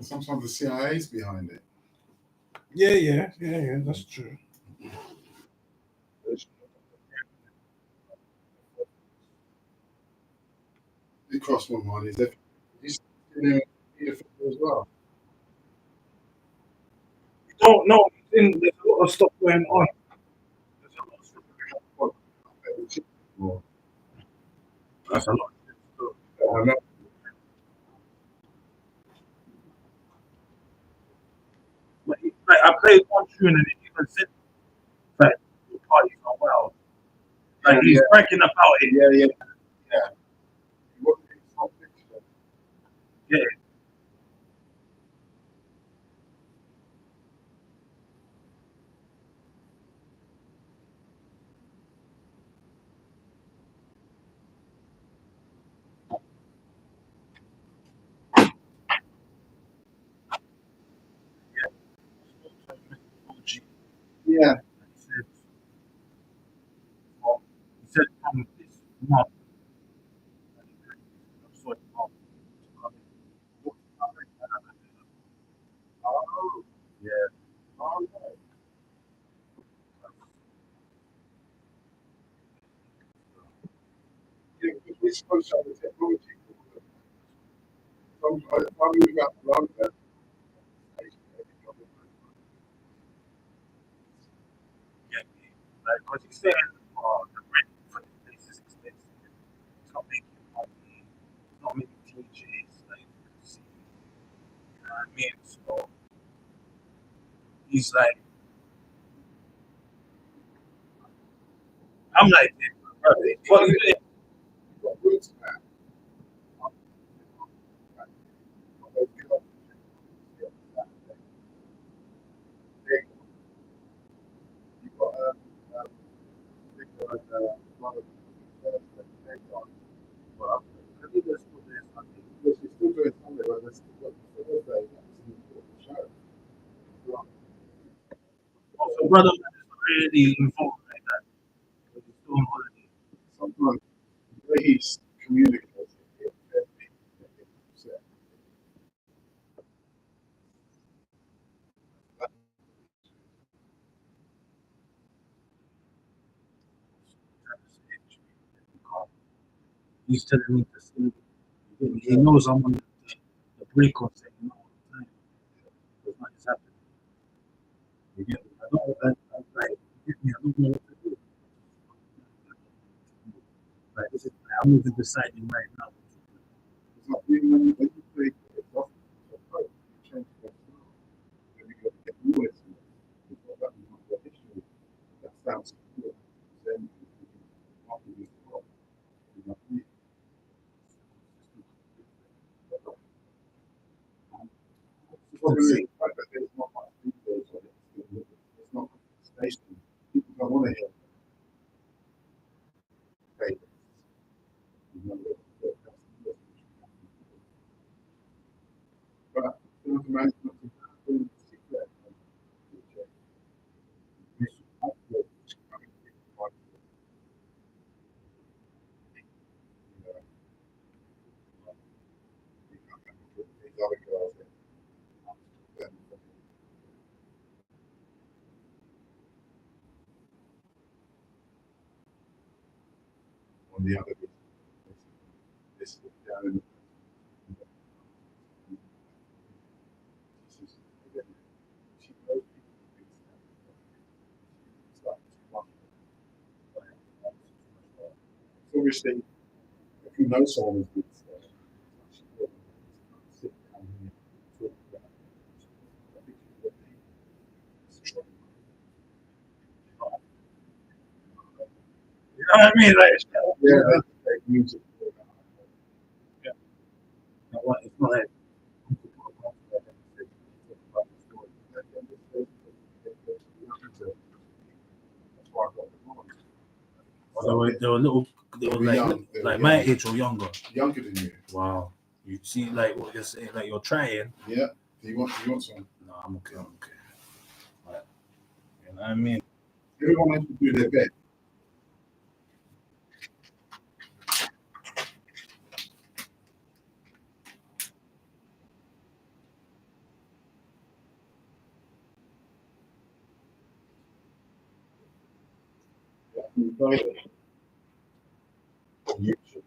sometimes the CIA's behind it. Yeah, that's true. It costs more money. It's definitely he's in it as well. Don't know. There's a lot of stuff going on. There's a lot of stuff going on. That's a lot. I know. Like I played one tune and it even said that the party's not well. Like he's bragging about it. Yeah. Yeah. Yeah. He said from this month. Oh, Yeah. all right. Yeah, because we're supposed to have the technology. I'm moving up to London. Yeah. Like, because he said the rent for this place is expensive. It's not making money. It's not making TJs. Like, you know what I mean? So he's like, I'm like, bro, what you doing? You've got roots now. You've got one of Well, I think there's still this. I think. yes, you're still doing Sunday, but there's still got Thursday. That's an important show. Also, brother man is really involved like that. But he's still on holiday. Sometimes the way he's communicating, it upset. He's telling me to sleep. He knows I'm on the break of saying no all the time. Because nothing's happening. You get me? I like, you get me? I don't know what to do. Like, this is, I'm even deciding right now. It's not even when you play it's off, you change the style. Then you get new ways. You've got that in the history. That sounds good. Then you can offer you the rock. You know, the problem is the fact that there's not much videos on it. It's not station. People don't want to hear favorites. You know, but film management is doing secret. These other girls on the other this down in she knows people it's like too much. So obviously, if you know someone who's good stuff, she will sit down and talk about it. I think it's what You know what I mean? Like, yeah, they music. yeah. It's not like That's why I got the moment. they were little, they were They were like, young, they were like my young. age or younger. Younger than you. Wow. You see, like what you're saying, like you're trying. Yeah. Do you want some? No, I'm okay. I'm okay. Like, you know what I mean? Everyone has to do their best. YouTube.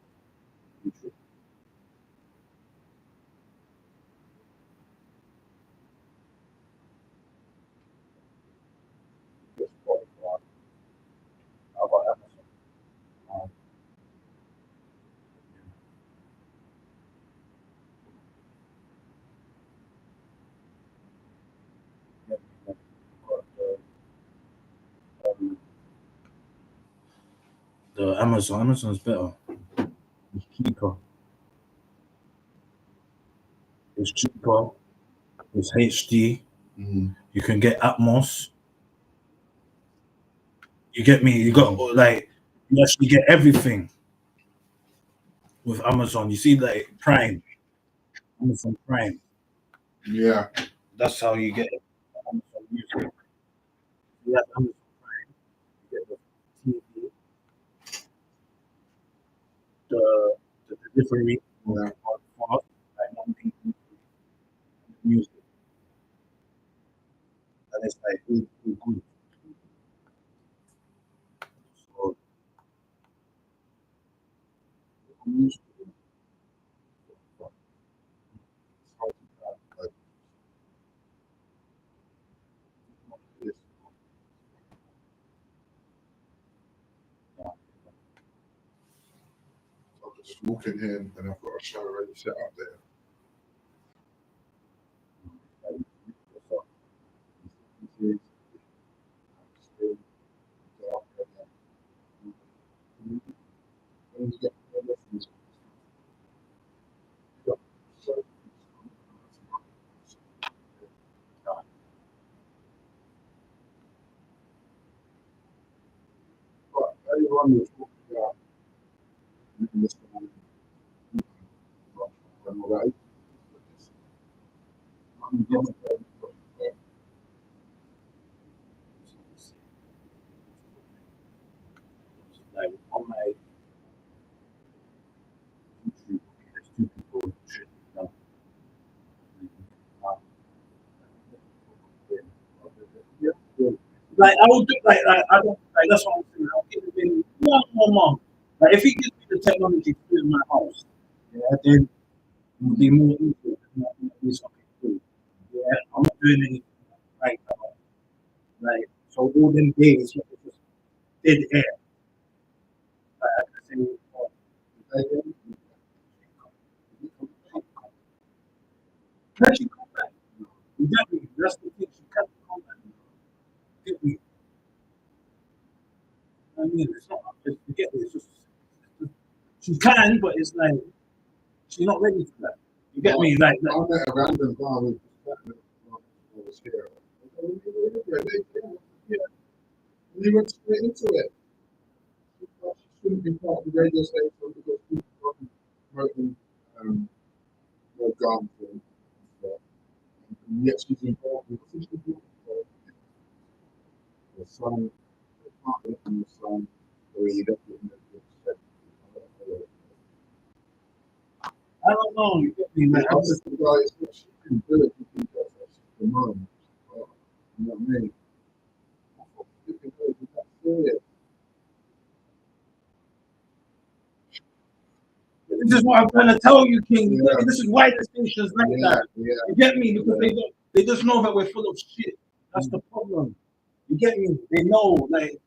Just Spotify. How about Amazon? Yeah, got the Amazon. Amazon's better. It's cheaper. It's cheaper. It's HD. You can get Atmos. You get me? You got like you actually get everything with Amazon. You see like Prime, Amazon Prime. Yeah. That's how you get it. Amazon Music. You have Amazon Prime, you get the TV, the delivery, for us, like one thing, music, and it's like good. So music, like, it's, I'm just walking in and I've got a show already set up there. Like, what's up? This is- still dark, and then you get the lessons. You got so- But everyone was talking about this and all that. I'm getting like on my YouTube, there's two people shooting now. Yeah. Like I would do like I don't like that's what I'm saying. I'll give it in one month. Like if he gives me the technology to do in my house, yeah, then it would be more easier than not do something cool. Yeah, I'm not doing anything right now. Like so all them days it's just dead air. Like I can say, oh, can she come back? Exactly. That's the thing. She can't come back. Get me. I mean, it's not. It's, you get me. It's just she can, but it's like she's not ready for that. You get me? Like I met a random guy with was here. Yeah, and he went straight into it. She shouldn't be part of the radio station because people are promoting more guns and stuff. And yet she's involved with the son, the partner and the son, where he left it in the I don't know. You get me? Like, I'm just the guy. It's what she can do it. You can do it. That's the mom. You know what I mean? You can do it. You can't do it. This is what I'm trying to tell you, King. You get me? This is why the station's like that. You get me? Because they just know that we're full of shit. That's the problem. You get me? They know. Like,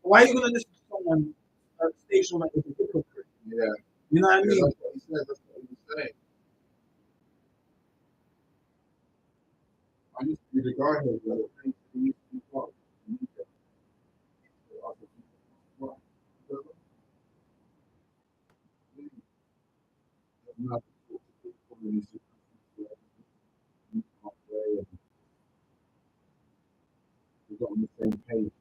why are you gonna listen to someone at a station like it's a hypocrite? Yeah. You know what I mean? That's what he said. That's what he was saying. I used to be the guy who was like, he used to be part. Not we got on the same page.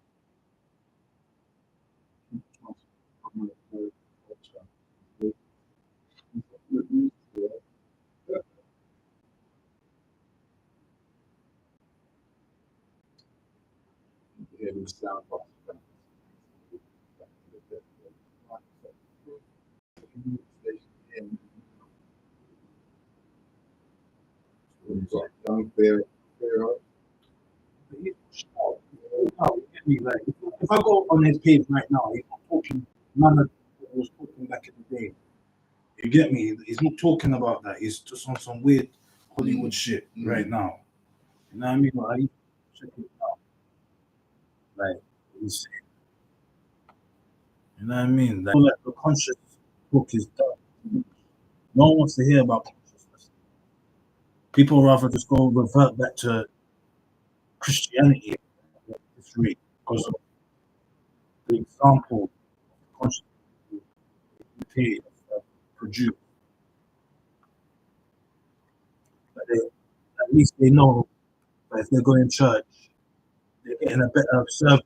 Down there, get me? Like, if I go on his page right now, he's not talking none of what he was talking back in the day. You get me? He's not talking about that. He's just on some weird Hollywood shit right now. You know what I mean? Like, I used to check it out. Like, he's, you know what I mean? Like the conscious book is done. No one wants to hear about consciousness. People rather just go revert back to Christianity history because of the example of consciousness the UK produced. But at least they know that if they're going to church, they're getting a better service.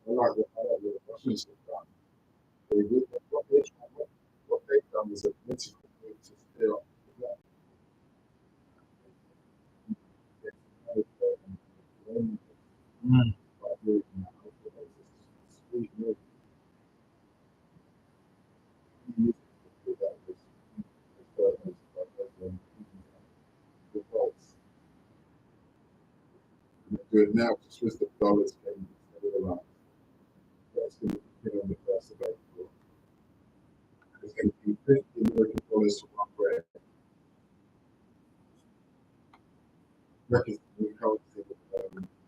I like what Russians have done. What they've done is a political move to stir up the black. Mm. Sweet move. Good now to Swiss the dollars came around. That's going to be on the first of April. It's going to be $50 American to one bread. Records the currency of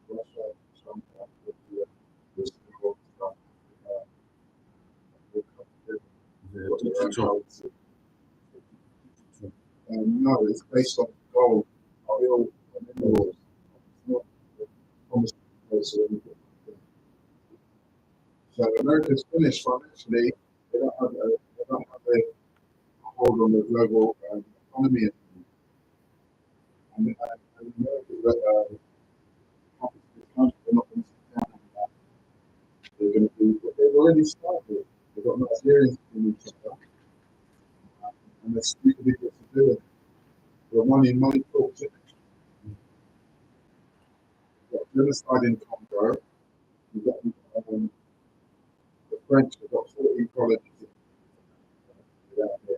Russia, China, India, which is the world stuff. No, it's based on gold, oil, and minerals. It's not almost so America's finished financially. They don't have a hold on the global economy anymore. And America, they're not going to sit down on that. They're going to do what they've already started. They've got no experience in each other. And they're stupid idiots to do it. The money talks. You've got genocide in Congo. You've got the French have got 40 colonies out there.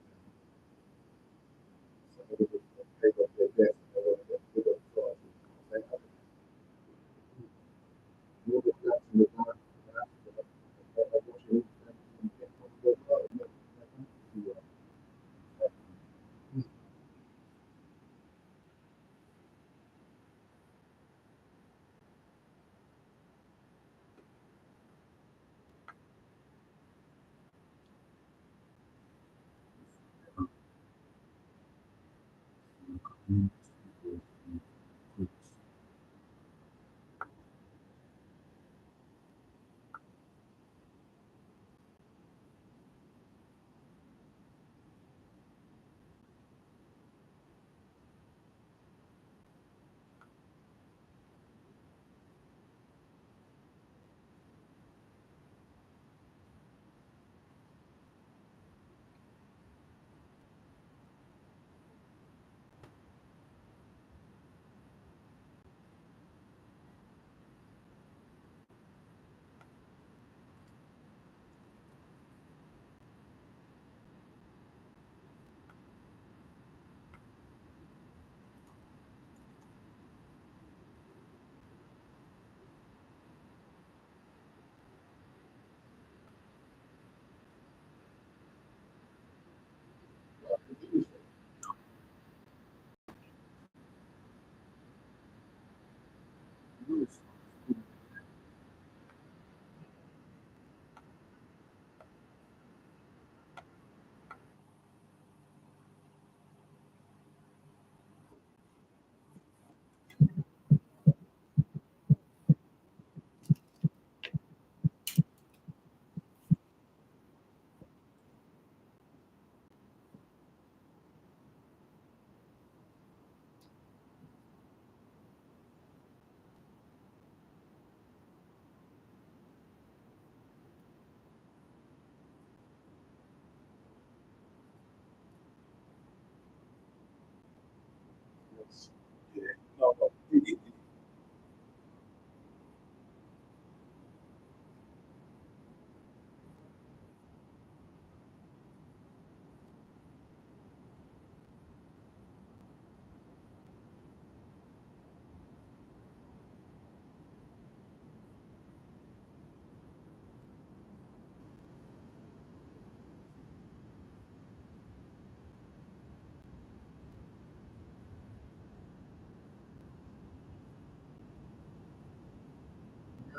So they're going to take off their debt and they're going to get rid of the they have more than that in the back.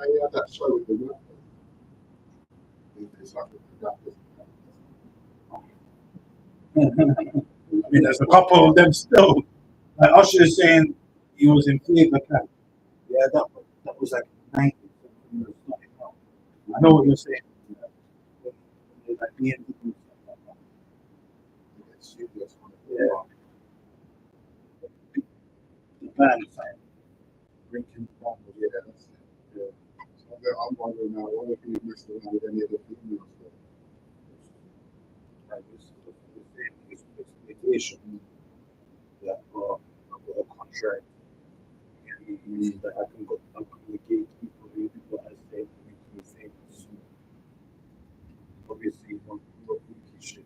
I had that show with the rapper. It's like a rapper. I mean, there's a couple of them still. Like Usher is saying he was in Flavor Camp. Yeah, that was like 90s. I know what you're saying. When they're like being the It's serious. yeah, the band fan. Drinking from Yeah, that's it. Yeah. So I'm wondering now, what if he messed around with any of the females? like this exploitation that I've got a contract. And that I can go and communicate people with what I say, making the same. Obviously, one shit.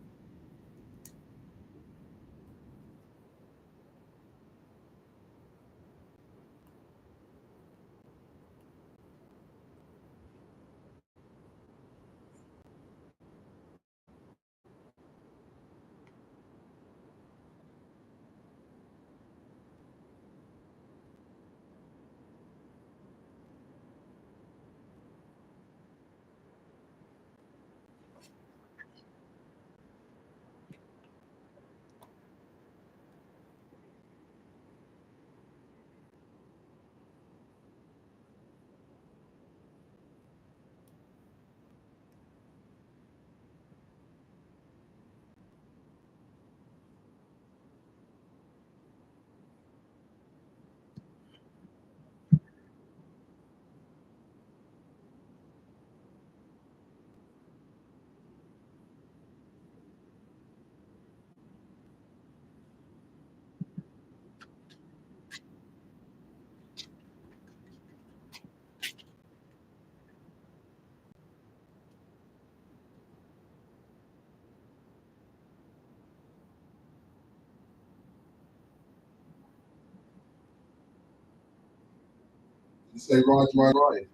You say Raj my right?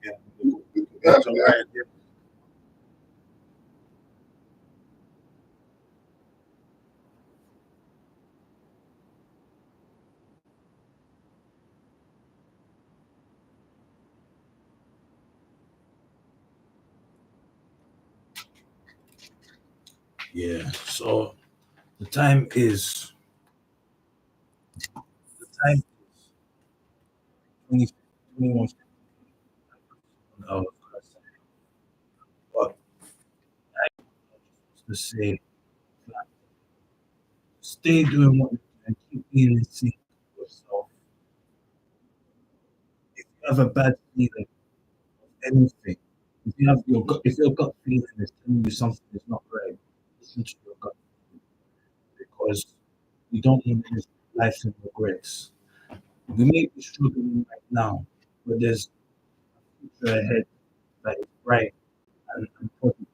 Yeah. That's all right. Yeah. Yeah. So the time is 20, 21 hours. But to say, stay doing what you're doing, keep being in sync with yourself. If you have a bad feeling of anything, if your gut feeling is telling you something is not right, listen to your gut because you don't want to live life in regrets. We may be struggling right now, but there's a future ahead that is bright and positive.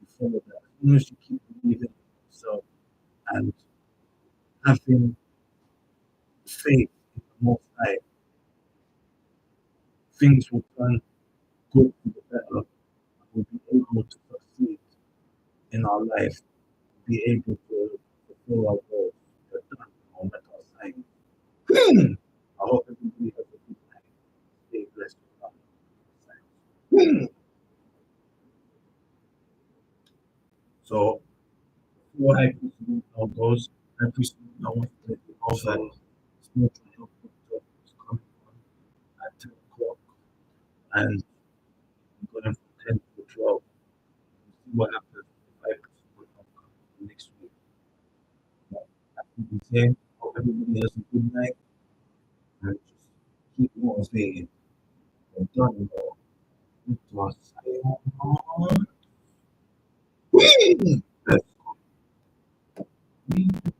You follow that. As long as you keep believing in yourself and having faith in the Most High, things will turn good for the better. And we'll be able to succeed in our life, be able to fulfill our goals. We're done. I'll make our sign. I hope everybody has a good night. Stay blessed. So, before I proceed now goes, I proceed now want to let you know that spiritual health doctor is coming on at 10 o'clock and I'm going from 10 to 12. See what happens if I proceed with outcome next week. But I think we say, hope everybody has a good night and just keep motivated. We're done, though. It was sayonara. Let's go.